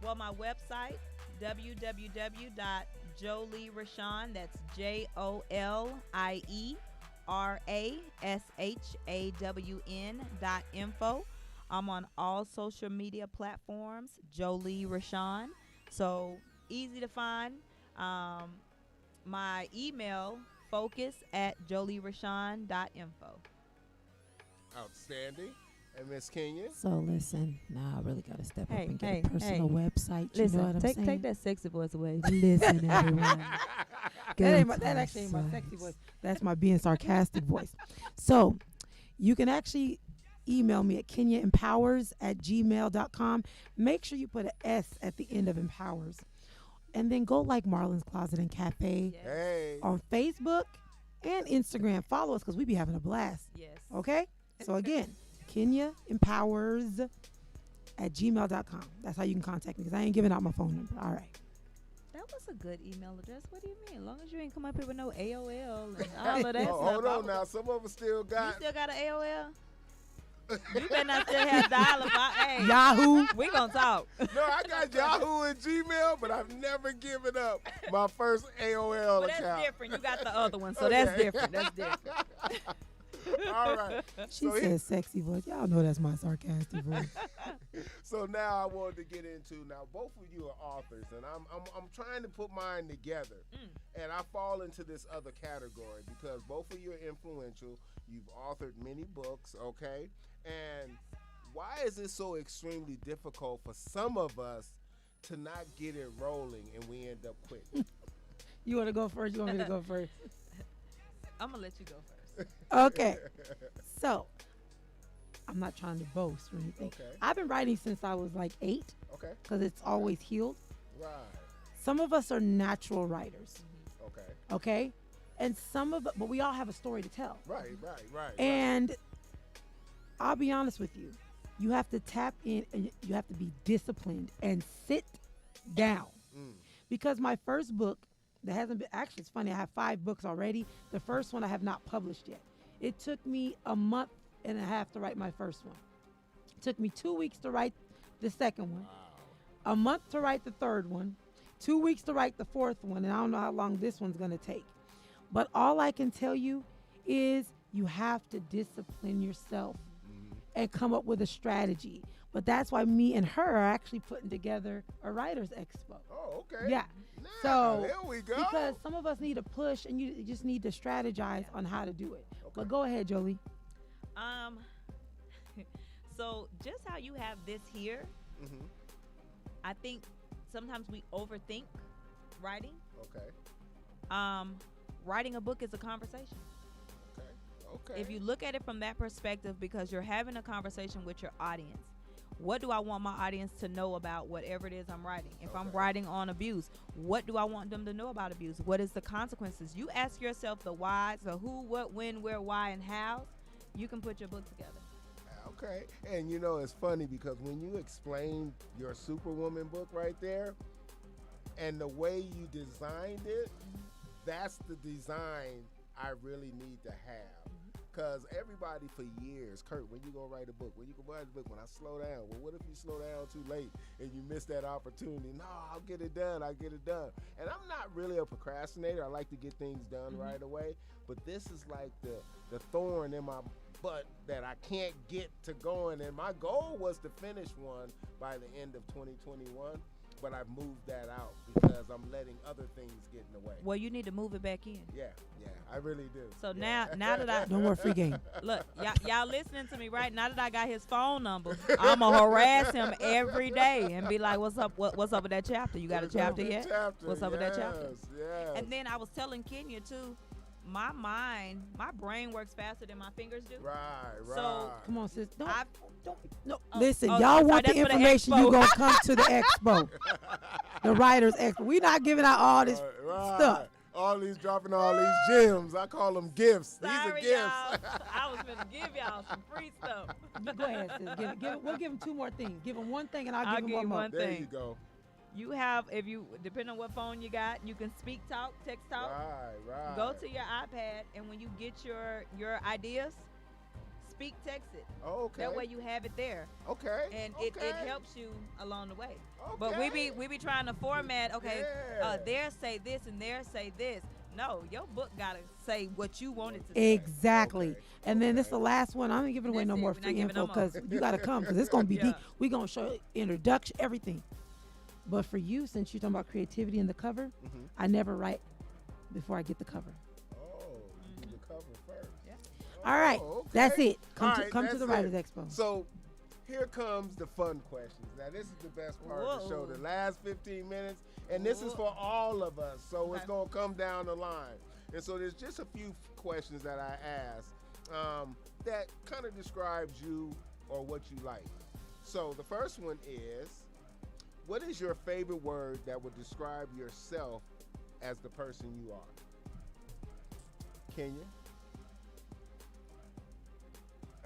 Well, my website, www.jolierashawn, that's JolieRashawn.info. I'm on all social media platforms, Jolie Rashawn. So easy to find. My email, focus@jolierashawn.info. Outstanding. And Miss Kenya. So listen, now I really got to step up Hey, and get hey, a personal hey. website. You know what I'm saying? take that sexy voice away. Listen, everyone. That actually ain't my sexy voice. That's my being sarcastic voice. So you can actually email me at kenyaempowers@gmail.com. Make sure you put an S at the end of empowers. And then go like Marlin's Closet and Cafe Yes. Hey. on Facebook and Instagram. Follow us because we be having a blast. Yes. Okay? So again, kenyaempowers@gmail.com. That's how you can contact me, because I ain't giving out my phone number. All right. That was a good email address. What do you mean? As long as you ain't come up here with no AOL and all of that Oh, stuff. hold on now. Some of us still You got. still got an AOL? You better not still have dial-up. Hey, Yahoo. we gonna talk. No, I got Yahoo and Gmail, but I've never given up my first AOL But that's account. different. You got the other one, so that's Okay. different. That's different. All right. She So, says sexy voice. Y'all know that's my sarcastic voice. so now I wanted to get into, now both of you are authors, and I'm trying to put mine together. And I fall into this other category because both of you are influential. You've authored many books, okay? And why is it so extremely difficult for some of us to not get it rolling and we end up quitting? You want to go first? You want me to go first? I'm gonna let you go first. Okay. So, I'm not trying to boast or anything. Okay. I've been writing since I was like 8 Okay. because it's always healed. Right. Some of us are natural writers, Okay. okay? And but we all have a story to tell. Right. And I'll be honest with you. You have to tap in and you have to be disciplined and sit down. Because my first book, that hasn't been, actually it's funny, I have 5 books already. The first one I have not published yet. It took me a month and a half to write my first one. Took me 2 weeks to write the second one, a month to write the third one, 2 weeks to write the fourth one, and I don't know how long this one's going to take. But all I can tell you is you have to discipline yourself and come up with a strategy. But that's why me and her are actually putting together a writers expo. Oh, okay. Yeah. Now, So there we go. because some of us need a push, and you just need to strategize on how to do it. But go ahead, Jolie. So just how you have this here, I think sometimes we overthink writing. Okay. Writing a book is a conversation. Okay. If you look at it from that perspective, because you're having a conversation with your audience, what do I want my audience to know about whatever it is I'm writing? If I'm writing on abuse, what do I want them to know about abuse? What is the consequences? You ask yourself the whys, the who, what, when, where, why, and how. You can put your book together. Okay. And you know, it's funny because when you explain your Superwoman book right there and the way you designed it, that's the design I really need to have. Because everybody for years, Kurt, when you gonna write a book? When you gonna write a book? When I slow down. Well, what if you slow down too late and you miss that opportunity? No, I'll get it done. I'll get it done. And I'm not really a procrastinator. I like to get things done right away. But this is like the thorn in my butt that I can't get to going. And my goal was to finish one by the end of 2021. But I've moved that out because I'm letting other things get in the way. Well, you need to move it back in. Yeah, I really do. So now that I No more free game. look, y'all listening to me, right? Now that I got his phone number, I'ma harass him every day and be like, "What's up? What's up with that chapter? You got a chapter yet? What's up with that chapter?" Yes. And then I was telling Kenya too, my brain works faster than my fingers do. Right. So Come on, sis. Don't. No. Oh, Listen, oh, y'all sorry, want the that's for the information, expo. you gonna come to the expo, the writers expo. We not giving out all this Right. stuff. All these dropping all these gems. I call them gifts. These are Sorry, gifts. y'all. I was gonna give y'all some free stuff. Go ahead, sis. We'll give them two more things. Give them one thing, and I'll I'll give them give one you more. one There thing. you go. You have, if you, depending on what phone you got, you can speak talk, text talk. Right. Go to your iPad, and when you get your ideas, speak, text it. Oh, okay. That way you have it there, Okay. and okay. it helps you along the way. Okay. But we be trying to format. Okay, Yeah. there say this and there say this. No, your book gotta say what you want it to say. Exactly. Okay. And then this is the last one. I'm not giving away That's no it. more We're not free giving info no more. because you got to come because it's going to be Yeah. deep. We're going to show introduction, everything. But for you, since you're talking about creativity in the cover, I never write before I get the cover. Oh, you do the cover first. Yeah. All right. okay. That's it. All Come right, to the that's Writers it. Expo. So here comes the fun questions. Now this is the best part of the show. Whoa. The last 15 minutes, and this is for all of us. So it's gonna come down the line. And so there's just a few questions that I asked that kind of describes you or what you like. So the first one is, what is your favorite word that would describe yourself as the person you are? Kenya?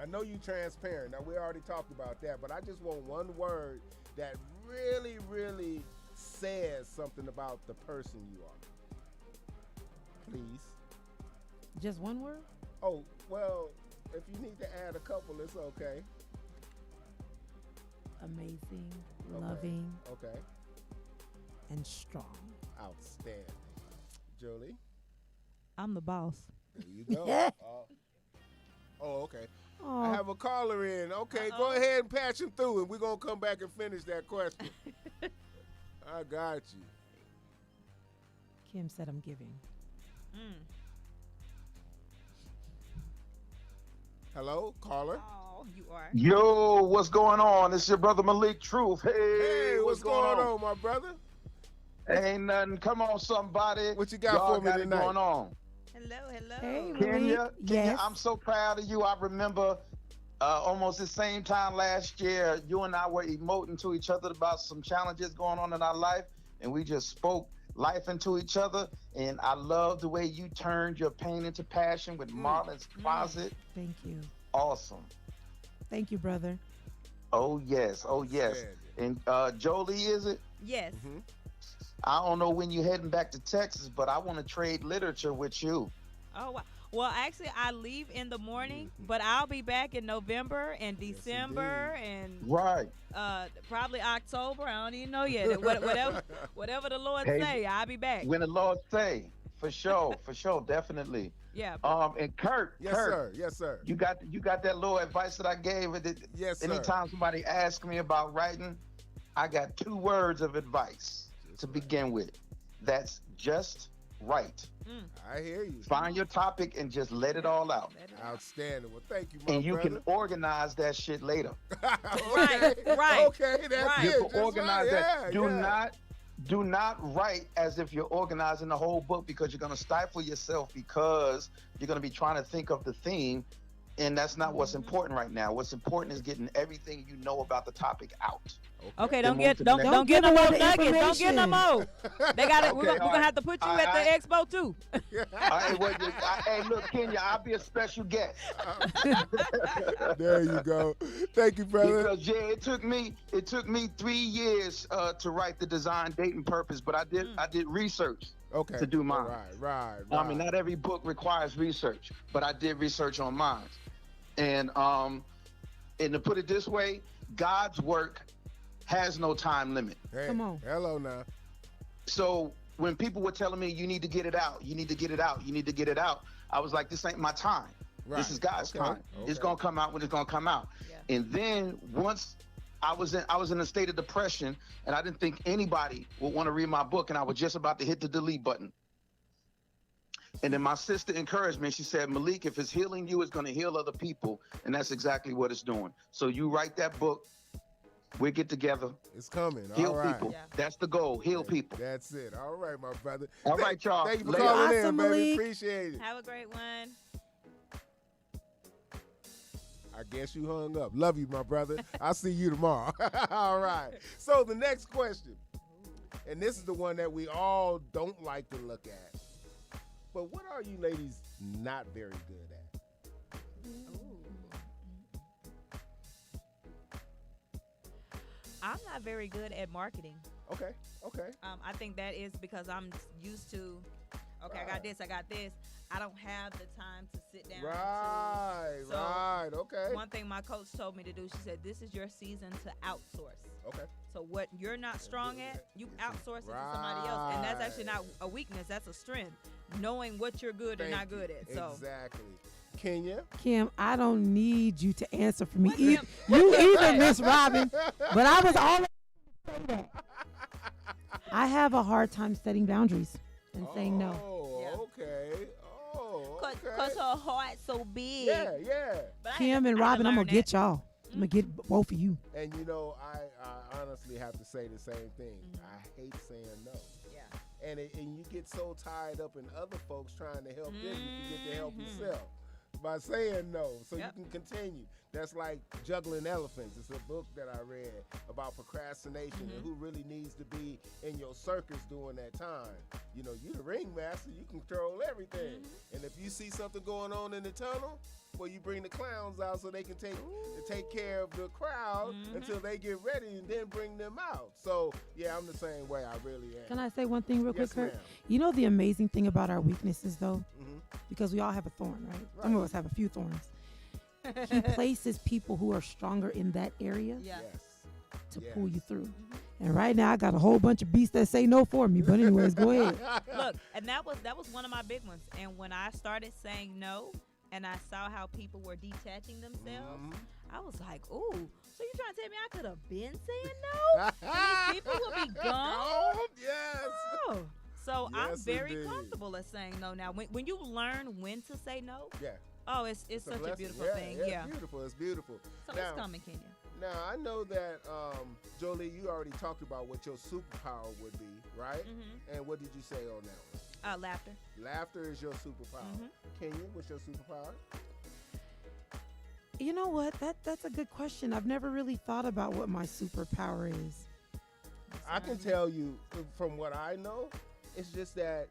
I know you transparent. Now, we already talked about that, but I just want one word that really, really says something about the person you are. Please. Just one word? Oh, well, if you need to add a couple, it's okay. Amazing, Okay. loving, Okay. and strong. Outstanding. Julie? I'm the boss. There you go. Okay. I Oh, have a caller in. Okay, go ahead and patch him through, and we're going to come back and finish that question. I got you. Kim said I'm giving. Hello, caller? Oh, you are. Yo, what's going on? It's your brother Malik Truth. Hey, Hey, what's going on, my brother? Ain't nothing. Come on, somebody. What you got Y'all for me got it tonight? going on? Hello. Hey, Kenya, yes. I'm so proud of you. I remember almost the same time last year, you and I were emoting to each other about some challenges going on in our life, and we just spoke life into each other. And I love the way you turned your pain into passion with Marlin's Closet. Thank you. Awesome. Thank you, brother. Oh, yes. Oh, yes. And Jolie, is it? Yes. I don't know when you're heading back to Texas, but I want to trade literature with you. Oh wow. Well, actually, I leave in the morning, but I'll be back in November and December and Right. probably October. I don't even know yet. Whatever the Lord Hey, say, I'll be back. when the Lord say, for sure, definitely. Yeah. And Kurt, Yes, sir. Yes, sir. you got that little advice that I gave. Yes, sir. Anytime somebody asks me about writing, I got 2 words of advice to begin with. That's just write. I hear you. Find your topic and just let it all out. Outstanding. Well, thank you, my And you brother. can organize that shit later. Okay. Right. Okay, that's Right. it. You can Just organize right. that. Yeah, Do not write as if you're organizing the whole book, because you're going to stifle yourself, because you're going to be trying to think of the theme, and that's not what's important right now. What's important is getting everything you know about the topic out. Okay, Then don't move get to the don't next. don't get no Don't more give away the nuggets. Don't get no information. more. They got it. Okay, We're all gonna right. have to put you All at the right. expo too. Hey, look, Kenya, I'll be a special guest. There you go. Thank you, brother. Because it took me 3 years to write the design, date, and purpose, but I did research Okay. to do mine. Right. I mean, not every book requires research, but I did research on mine. And to put it this way, God's work has no time limit. Hey, Come on. Hello now. So when people were telling me, you need to get it out, you need to get it out, you need to get it out, I was like, this ain't my time. Right. This is God's Okay. time. It's Okay. gonna come out when it's gonna come out. Yeah. And then once I was in a state of depression, and I didn't think anybody would want to read my book, and I was just about to hit the delete button. And then my sister encouraged me. She said, Malik, if it's healing you, it's going to heal other people. And that's exactly what it's doing. So you write that book. We get together, It's coming. heal All right. people. Yeah. That's the goal, heal people. That's it. All right, my brother. All right, y'all. Thank you for Later. calling in, Awesome, baby. Malik. Appreciate it. Have a great one. I guess you hung up. Love you, my brother. I'll see you tomorrow. All right. So the next question, and this is the one that we all don't like to look at. But what are you ladies not very good at? I'm not very good at marketing. Okay. I think that is because I'm used to, okay, I got this. I don't have the time to sit down. Right. Okay. One thing my coach told me to do, she said, this is your season to outsource. Okay. So what you're not strong at, you outsource it to somebody else. And that's actually not a weakness, that's a strength. Knowing what you're good and not good at. So Exactly. Kenya? Kim, I don't need you to answer for me. Kim? You either, Miss Robin, but I was always say that. I have a hard time setting boundaries and saying no. Oh, Yeah. okay. Oh, okay. Cause her heart's so big. Yeah. But I Kim had and to Robin, I'm learn gonna get y'all. I'm gonna get both of you. And I honestly have to say the same thing. I hate saying no. Yeah. And you get so tied up in other folks trying to help them, you forget to help yourself by saying no, so Yep. you can continue. That's like Juggling Elephants. It's a book that I read about procrastination and who really needs to be in your circus during that time. You know, you're the ringmaster, you control everything. And if you see something going on in the tunnel, well, you bring the clowns out so they can take care of the crowd until they get ready, and then bring them out. So, yeah, I'm the same way. I really am. Can I say one thing real Yes, quick, Kurt? ma'am. You know the amazing thing about our weaknesses, though? Mhm. Because we all have a thorn, right? Right. Some of us have a few thorns. He places people who are stronger in that area Yeah. Yes. to Yes. pull you through. And right now, I got a whole bunch of beasts that say no for me. But anyways, go ahead. Look, and that was one of my big ones. And when I started saying no, and I saw how people were detaching themselves, I was like, "Ooh, so you trying to tell me I could have been saying no? And these people would be gone?" Yes. Oh. So I'm Yes, very indeed. comfortable at saying no now. When you learn when to say no, Yeah. oh, it's such a blessing. beautiful Yeah, thing. Yeah, Yeah. It's beautiful. It's beautiful. So now, it's coming, Kenya. now, I know that, Jolie, you already talked about what your superpower would be, right? And what did you say on that one? Laughter. Laughter is your superpower. Kenya, what's your superpower? You know what? That's a good question. I've never really thought about what my superpower is. I can tell you from what I know, it's just that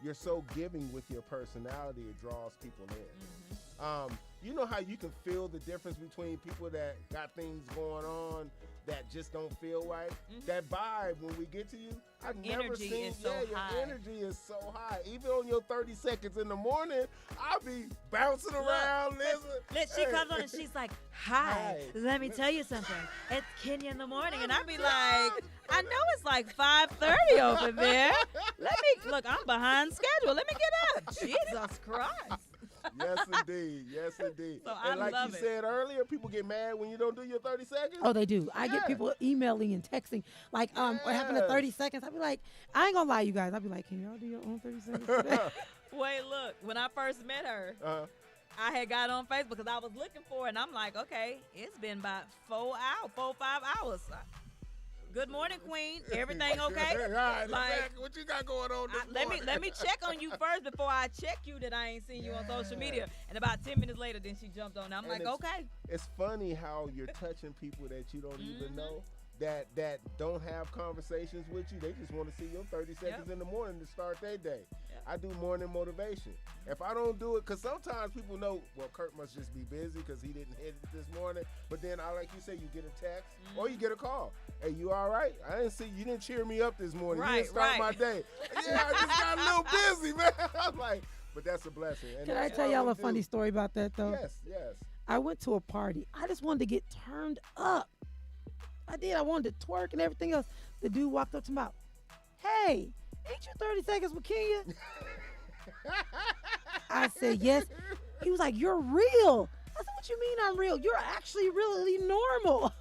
you're so giving with your personality, it draws people in. You know how you can feel the difference between people that got things going on that just don't feel right. That vibe when we get to you, I've never energy seen. is so high. Your energy is so high. Even on your 30 seconds in the morning, I'll be bouncing around. She comes on and she's like, "Hi, let me tell you something. It's Kenya in the morning," and I'd be like, "I know it's like 5:30 over there. Let me look. I'm behind schedule. Let me get up." Jesus Christ. Yes, indeed. Yes, indeed. So and I like love you it. said earlier, people get mad when you don't do your 30 seconds. Oh, they do. I Yeah. get people emailing and texting, like, what happened to 30 seconds? I'll be like, I ain't gonna lie, you guys. I'll be like, can y'all do your own 30 seconds today? Wait, look. When I first met her, I had got on Facebook because I was looking for it, and I'm like, okay, it's been about 4 or 5 hours. Good morning, Queen. Everything okay? Right, Like, exactly. What you got going on this morning? let me check on you first before I check you that I ain't seen you on social media. And about 10 minutes later, then she jumped on. I'm And like, it's- okay. It's funny how you're touching people that you don't even know, that don't have conversations with you. They just want to see your 30 seconds in the morning to start their day. I do morning motivation. If I don't do it, because sometimes people know, well, Kurt must just be busy because he didn't hit it this morning. But then, like you say, you get a text or you get a call. Hey, you all right? I didn't see you didn't cheer me up this morning. You didn't start my day. Yeah, I just got a little busy, man. I'm like, but that's a blessing. And Can I that's tell what y'all we a funny do. story about that, though? Yes, yes. I went to a party. I just wanted to get turned up. I did. I wanted to twerk and everything else. The dude walked up to me about, hey, ain't you 30 seconds with Kenya? I said, yes. He was like, you're real. I said, what you mean I'm real? You're actually really normal.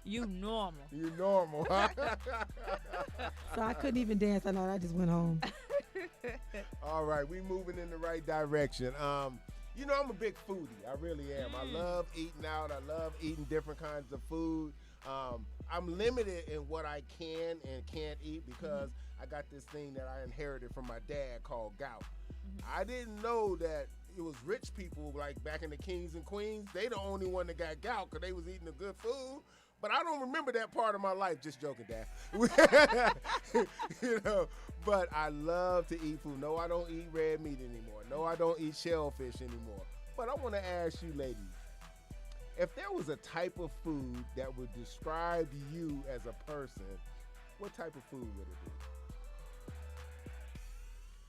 You normal. You normal, huh? So I couldn't even dance. I know. I just went home. All right, we moving in the right direction. You know, I'm a big foodie. I really am. I love eating out. I love eating different kinds of food. I'm limited in what I can and can't eat because I got this thing that I inherited from my dad called gout. I didn't know that it was rich people like back in the Kings and Queens. They the only one that got gout because they was eating the good food. But I don't remember that part of my life. Just joking, Dad. You know, but I love to eat food. No, I don't eat red meat anymore. No, I don't eat shellfish anymore. But I want to ask you, ladies, if there was a type of food that would describe you as a person, what type of food would it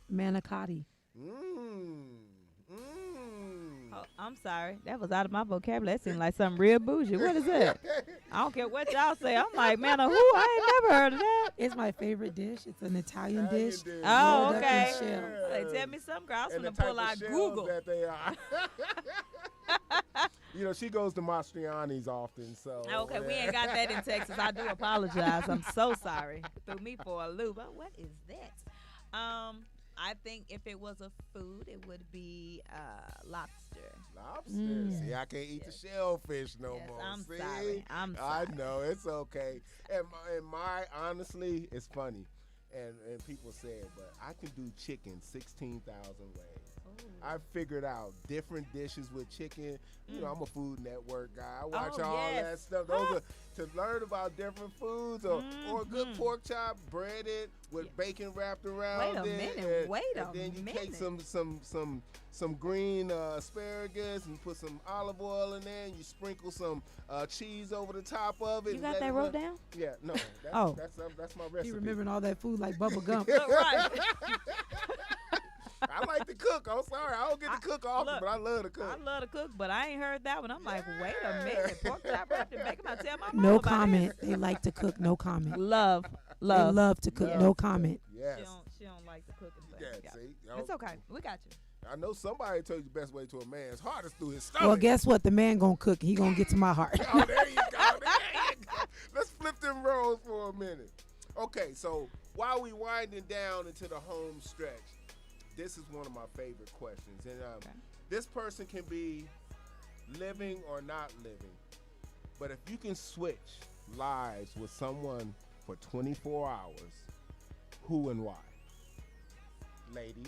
be? Manicotti. Oh, I'm sorry. That was out of my vocabulary. That seemed like something real bougie. What is that? I don't care what y'all say. I'm like, man, who? I ain't never heard of that. It's my favorite dish. It's an Italian dish. Oh, rolled up in okay. shell. Hey, tell me something, girl. I was And going the to pull type out of shells Google. that they are. You know, she goes to Mastriani's often, so. Okay, we ain't got that in Texas. I do apologize. I'm so sorry. Threw me for a loop. But what is that? I think if it was a food, it would be lobster. Lobster. See, I can't eat the shellfish no Yes, more. I'm See? sorry. I'm I sorry. know, it's okay. And my honestly, it's funny. And people say it, but I can do chicken 16,000 ways. I figured out different dishes with chicken. You know, I'm a Food Network guy. I watch Oh, all yes. that stuff. Those are to learn about different foods or a good pork chop breaded with bacon wrapped around Wait a it. minute, wait and a then you take minute. some green asparagus and put some olive oil in there and you sprinkle some cheese over the top of it. You and got let that it wrote run. down? Yeah, no. Oh. That's my recipe. He remembering all that food like bubble gum. Right. I like to cook. I'm sorry. I don't get to cook often, look, but I love to cook. I love to cook, but I ain't heard that one. I'm like, wait a minute. Pork chop wrapped in bacon. I tell my mom No about comment. They like to cook. No comment. It. Love. They love to cook. Yes. No comment. Yes. She don't like the cooking thing. Yeah, see? It's okay. We got you. I know somebody told you the best way to a man's heart is through his stomach. Well, guess what? The man gonna cook. He gonna get to my heart. Oh, there you go. There you go. Let's flip them roles for a minute. Okay, so while we winding down into the home stretch, this is one of my favorite questions. And this person can be living or not living. But if you can switch lives with someone for 24 hours, who and why? Ladies.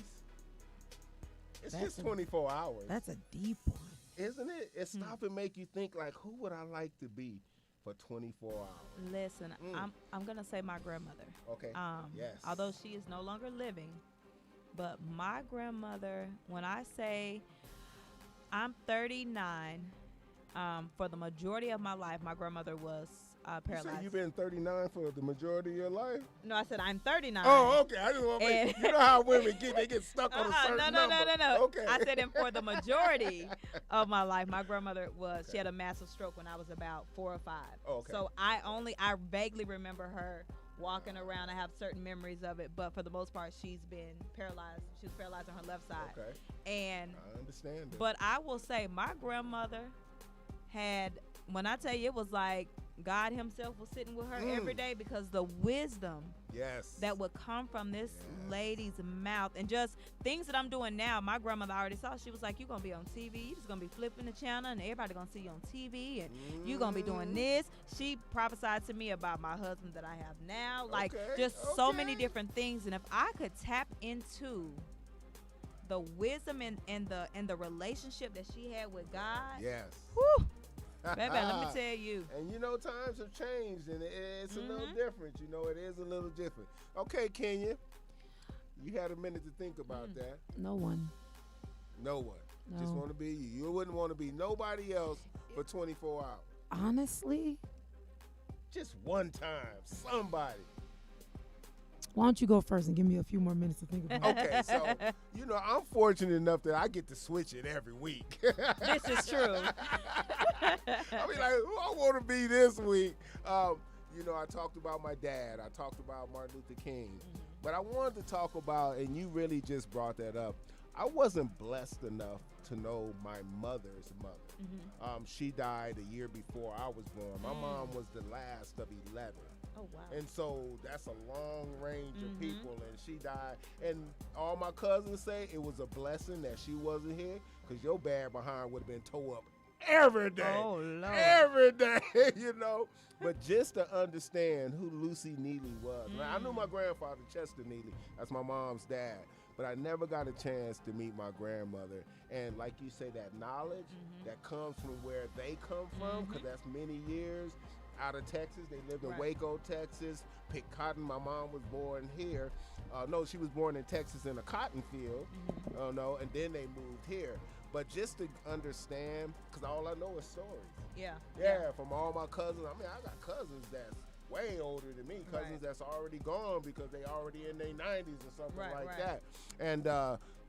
It's That's just a- 24 hours. That's a deep one. Isn't it? It stop and make you think like, who would I like to be for 24 hours? Listen, I'm gonna say my grandmother. Okay. Yes. Although she is no longer living, but my grandmother, when I say I'm 39 For the majority of my life, my grandmother was You paralyzed. said you've been 39 for the majority of your life? No, I said I'm 39. Oh, okay. I just want to make, And- you know how women get stuck on a certain no. number. Okay. I said, and for the majority of my life, my grandmother she had a massive stroke when I was about 4 or 5. Oh, okay. So I vaguely remember her walking around. I have certain memories of it, but for the most part, she's been paralyzed. She was paralyzed on her left side. Okay. And I understand that. but I will say, my grandmother had, when I tell you, it was like God himself was sitting with her every day, because the wisdom yes. that would come from this Yes. lady's mouth, and just things that I'm doing now, my grandmother already saw. She was like, you're going to be on TV. You're just going to be flipping the channel, and everybody going to see you on TV, and you're going to be doing this. She prophesied to me about my husband that I have now. Like, Okay, just so okay. many different things. And if I could tap into the wisdom and the relationship that she had with God, Yes. whew, baby, let me tell you. And you know, times have changed, and it's a little Mhm. different. You know, it is a little different. Okay, Kenya, you had a minute to think about that. No one. No one. You just No. want to be you. You wouldn't want to be nobody else for 24 hours. Honestly, Just one time, somebody. why don't you go first and give me a few more minutes to think about it? Okay, so you know, I'm fortunate enough that I get to switch it every week. This is true. I mean, like, who I want to be this week? You know, I talked about my dad. I talked about Martin Luther King. But I wanted to talk about, and you really just brought that up, I wasn't blessed enough to know my mother's mother. She died a year before I was born. My mom was the last of 11. Oh, wow. And so that's a long range of people, and she died. And all my cousins say it was a blessing that she wasn't here, because your bad behind would have been tore up every day. Oh, Lord. Every day, you know. But just to understand who Lucy Neely was. Now, I knew my grandfather, Chester Neely. That's my mom's dad. But I never got a chance to meet my grandmother. And like you say, that knowledge that comes from where they come from, because that's many years out of Texas. They lived in Right. Waco, Texas, picked cotton. My mom was born here. No, she was born in Texas in a cotton field. No, and then they moved here. But just to understand, because all I know is stories. Yeah. Yeah, from all my cousins. I mean, I got cousins that's way older than me, cousins Right. that's already gone because they already in their 90s or something Right, like right. that. And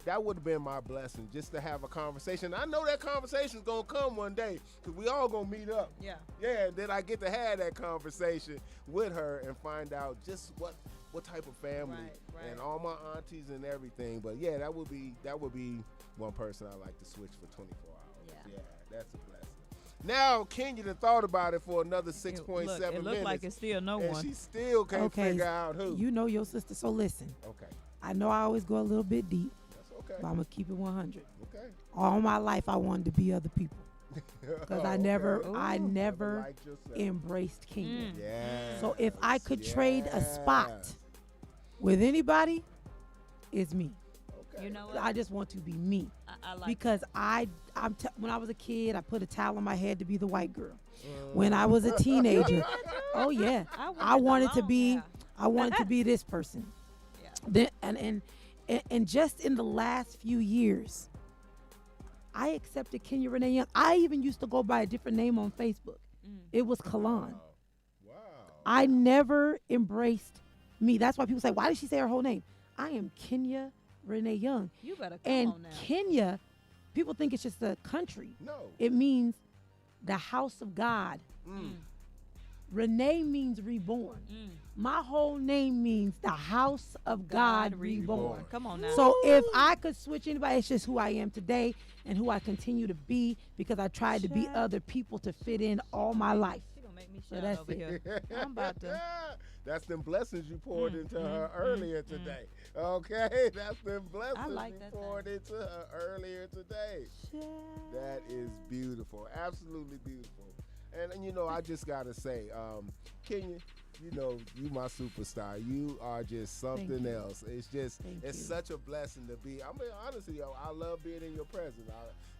that would have been my blessing, just to have a conversation. I know that conversation's going to come one day, because we all going to meet up. Yeah. Yeah, and then I get to have that conversation with her and find out just what type of family Right, and right. all my aunties and everything. But yeah, that would be one person I like to switch for 24 hours. Yeah. That's a blessing. Now Kenya done thought about it for another 6.7 Look, it minutes. looked like it's still no and one. she still can't Okay, figure out who. You know your sister, so listen. Okay, I know I always go a little bit deep, that's okay. but I'm going to keep it 100. Okay. All my life, I wanted to be other people, because Oh, I okay. never Never liked yourself. embraced Kenya. Yes, So if I could trade a spot yes. with anybody, it's me. Okay. You know what? I just want to be me, I like because when I was a kid, I put a towel on my head to be the white girl. When I was a teenager, oh yeah, I wanted to be this person. Yeah. Then and just in the last few years, I accepted Kenya Renee Young. I even used to go by a different name on Facebook. It was Kalan. Wow. I never embraced me. That's why people say, why did she say her whole name? I am Kenya Renee Young. You better come And on now. Kenya, people think it's just a country. No. It means the house of God. Mm. Renee means reborn. My whole name means the house of God, reborn. Come on now. So if I could switch anybody, it's just who I am today and who I continue to be, because I tried to be other people to fit in all my life. She gonna make me So shout that's over it. here. I'm about to. That's them blessings you poured into her earlier today. Okay, that's them blessings like you that poured into her earlier today. That is beautiful, absolutely beautiful. And you know, I just gotta say, Kenya, you know, you my superstar. You are just something else. It's just, it's such a blessing to be. I mean, honestly, yo, I love being in your presence.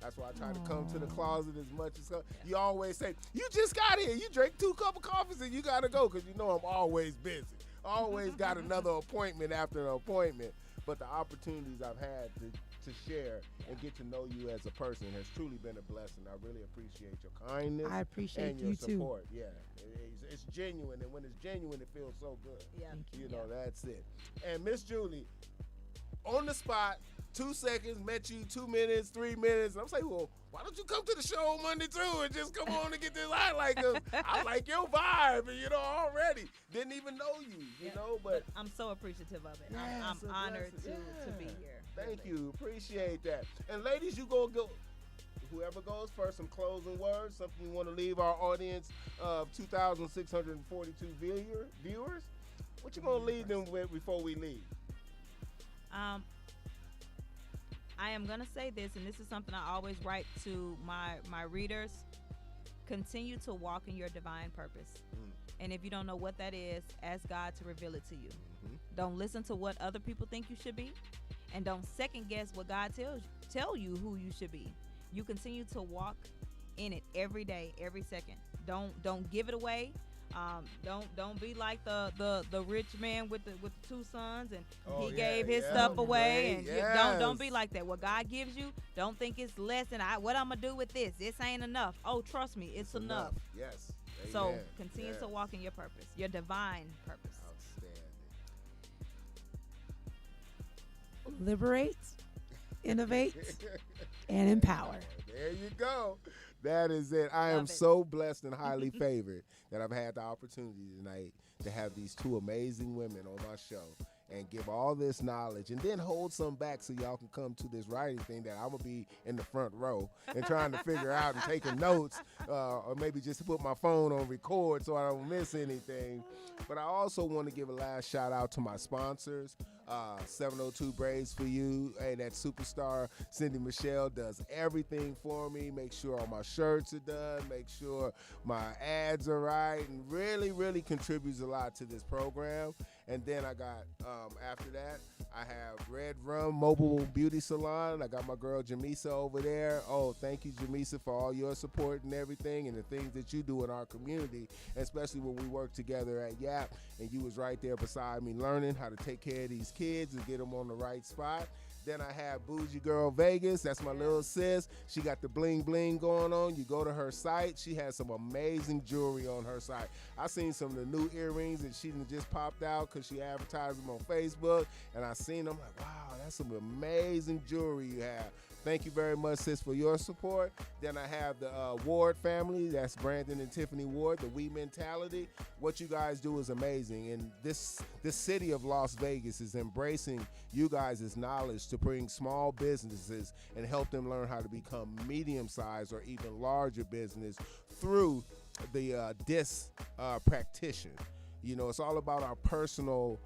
That's why I try to come to the closet as much as you always say, you just got here. You drank 2 cups of coffee and you gotta go, because you know I'm always busy. Always got another appointment after an appointment. but the opportunities I've had to share and get to know you as a person has truly been a blessing. I really appreciate your kindness. I appreciate and your you too. support. Yeah, it's genuine, and when it's genuine, it feels so good. Yeah. You know, that's it. And Miss Julie, on the spot, 2 seconds, met you 2 minutes, 3 minutes. I'm saying, well, why don't you come to the show on Monday too and just come on and get this highlight? Cause I like your vibe, you know, already. Didn't even know you know, but I'm so appreciative of it. Yes, I'm honored blessing. to be here. Thank really. you. Appreciate that. And ladies, you gonna go. Whoever goes first, some closing words, something you want to leave our audience of 2,642 viewers. What you gonna leave them with before we leave? I am gonna say this, and this is something I always write to my readers. Continue to walk in your divine purpose. And if you don't know what that is, ask God to reveal it to you. Don't listen to what other people think you should be, and don't second guess what God tell you who you should be. You continue to walk in it every day, every second. Don't give it away. Don't be like the rich man with the 2 sons and he gave his stuff away. And don't be like that. What God gives you, don't think it's less than what I'm gonna do with this. This ain't enough. Oh, trust me, it's enough. Yes. So Amen. continue to walk in your purpose, your divine purpose. Outstanding. Liberate, innovate, and empower. There you go. That is it. I am Love it. so blessed and highly favored that I've had the opportunity tonight to have these 2 amazing women on my show and give all this knowledge and then hold some back so y'all can come to this writing thing that I'm going to be in the front row and trying to figure out and taking notes or maybe just to put my phone on record so I don't miss anything. But I also want to give a last shout out to my sponsors. 702 Braids for You. Hey, that superstar Cindy Michelle does everything for me. Make sure all my shirts are done. Make sure my ads are right, and really, really contributes a lot to this program. And then I got, after that, I have Red Rum Mobile Beauty Salon. I got my girl Jamisa over there. Oh, thank you, Jamisa, for all your support and everything and the things that you do in our community, especially when we work together at YAP. And you was right there beside me learning how to take care of these kids and get them on the right spot. Then I have Bougie Girl Vegas. That's my little sis. She got the bling bling going on. You go to her site. She has some amazing jewelry on her site. I seen some of the new earrings that she just popped out because she advertised them on Facebook. And I seen them like, wow, that's some amazing jewelry you have. Thank you very much, sis, for your support. Then I have the Ward family. That's Brandon and Tiffany Ward, the We Mentality. What you guys do is amazing. And this city of Las Vegas is embracing you guys' knowledge to bring small businesses and help them learn how to become medium-sized or even larger business through the DIS practitioner. You know, it's all about our personal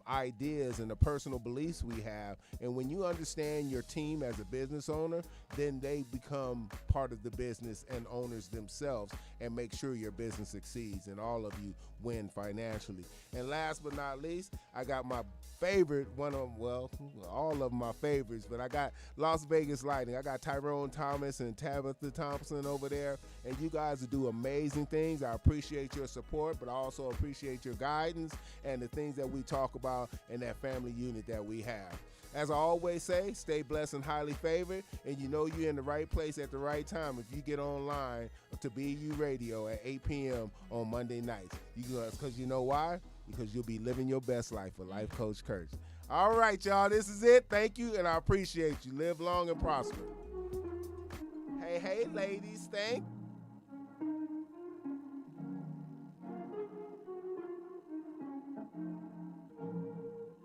ideas and the personal beliefs we have. And when you understand your team as a business owner, then they become part of the business and owners themselves and make sure your business succeeds and all of you win financially. And last but not least, I got my favorite, all of my favorites, but I got Las Vegas Lighting. I got Tyrone Thomas and Tabitha Thompson over there, and you guys do amazing things. I appreciate your support, but I also appreciate your guidance and the things that we talk about in that family unit that we have. As I always say, stay blessed and highly favored, and you know you're in the right place at the right time if you get online to BU Radio at 8 p.m. on Monday nights. Because you know why? Because you'll be living your best life with Life Coach Kurt. All right, y'all, this is it. Thank you, and I appreciate you. Live long and prosper. Hey, ladies, thank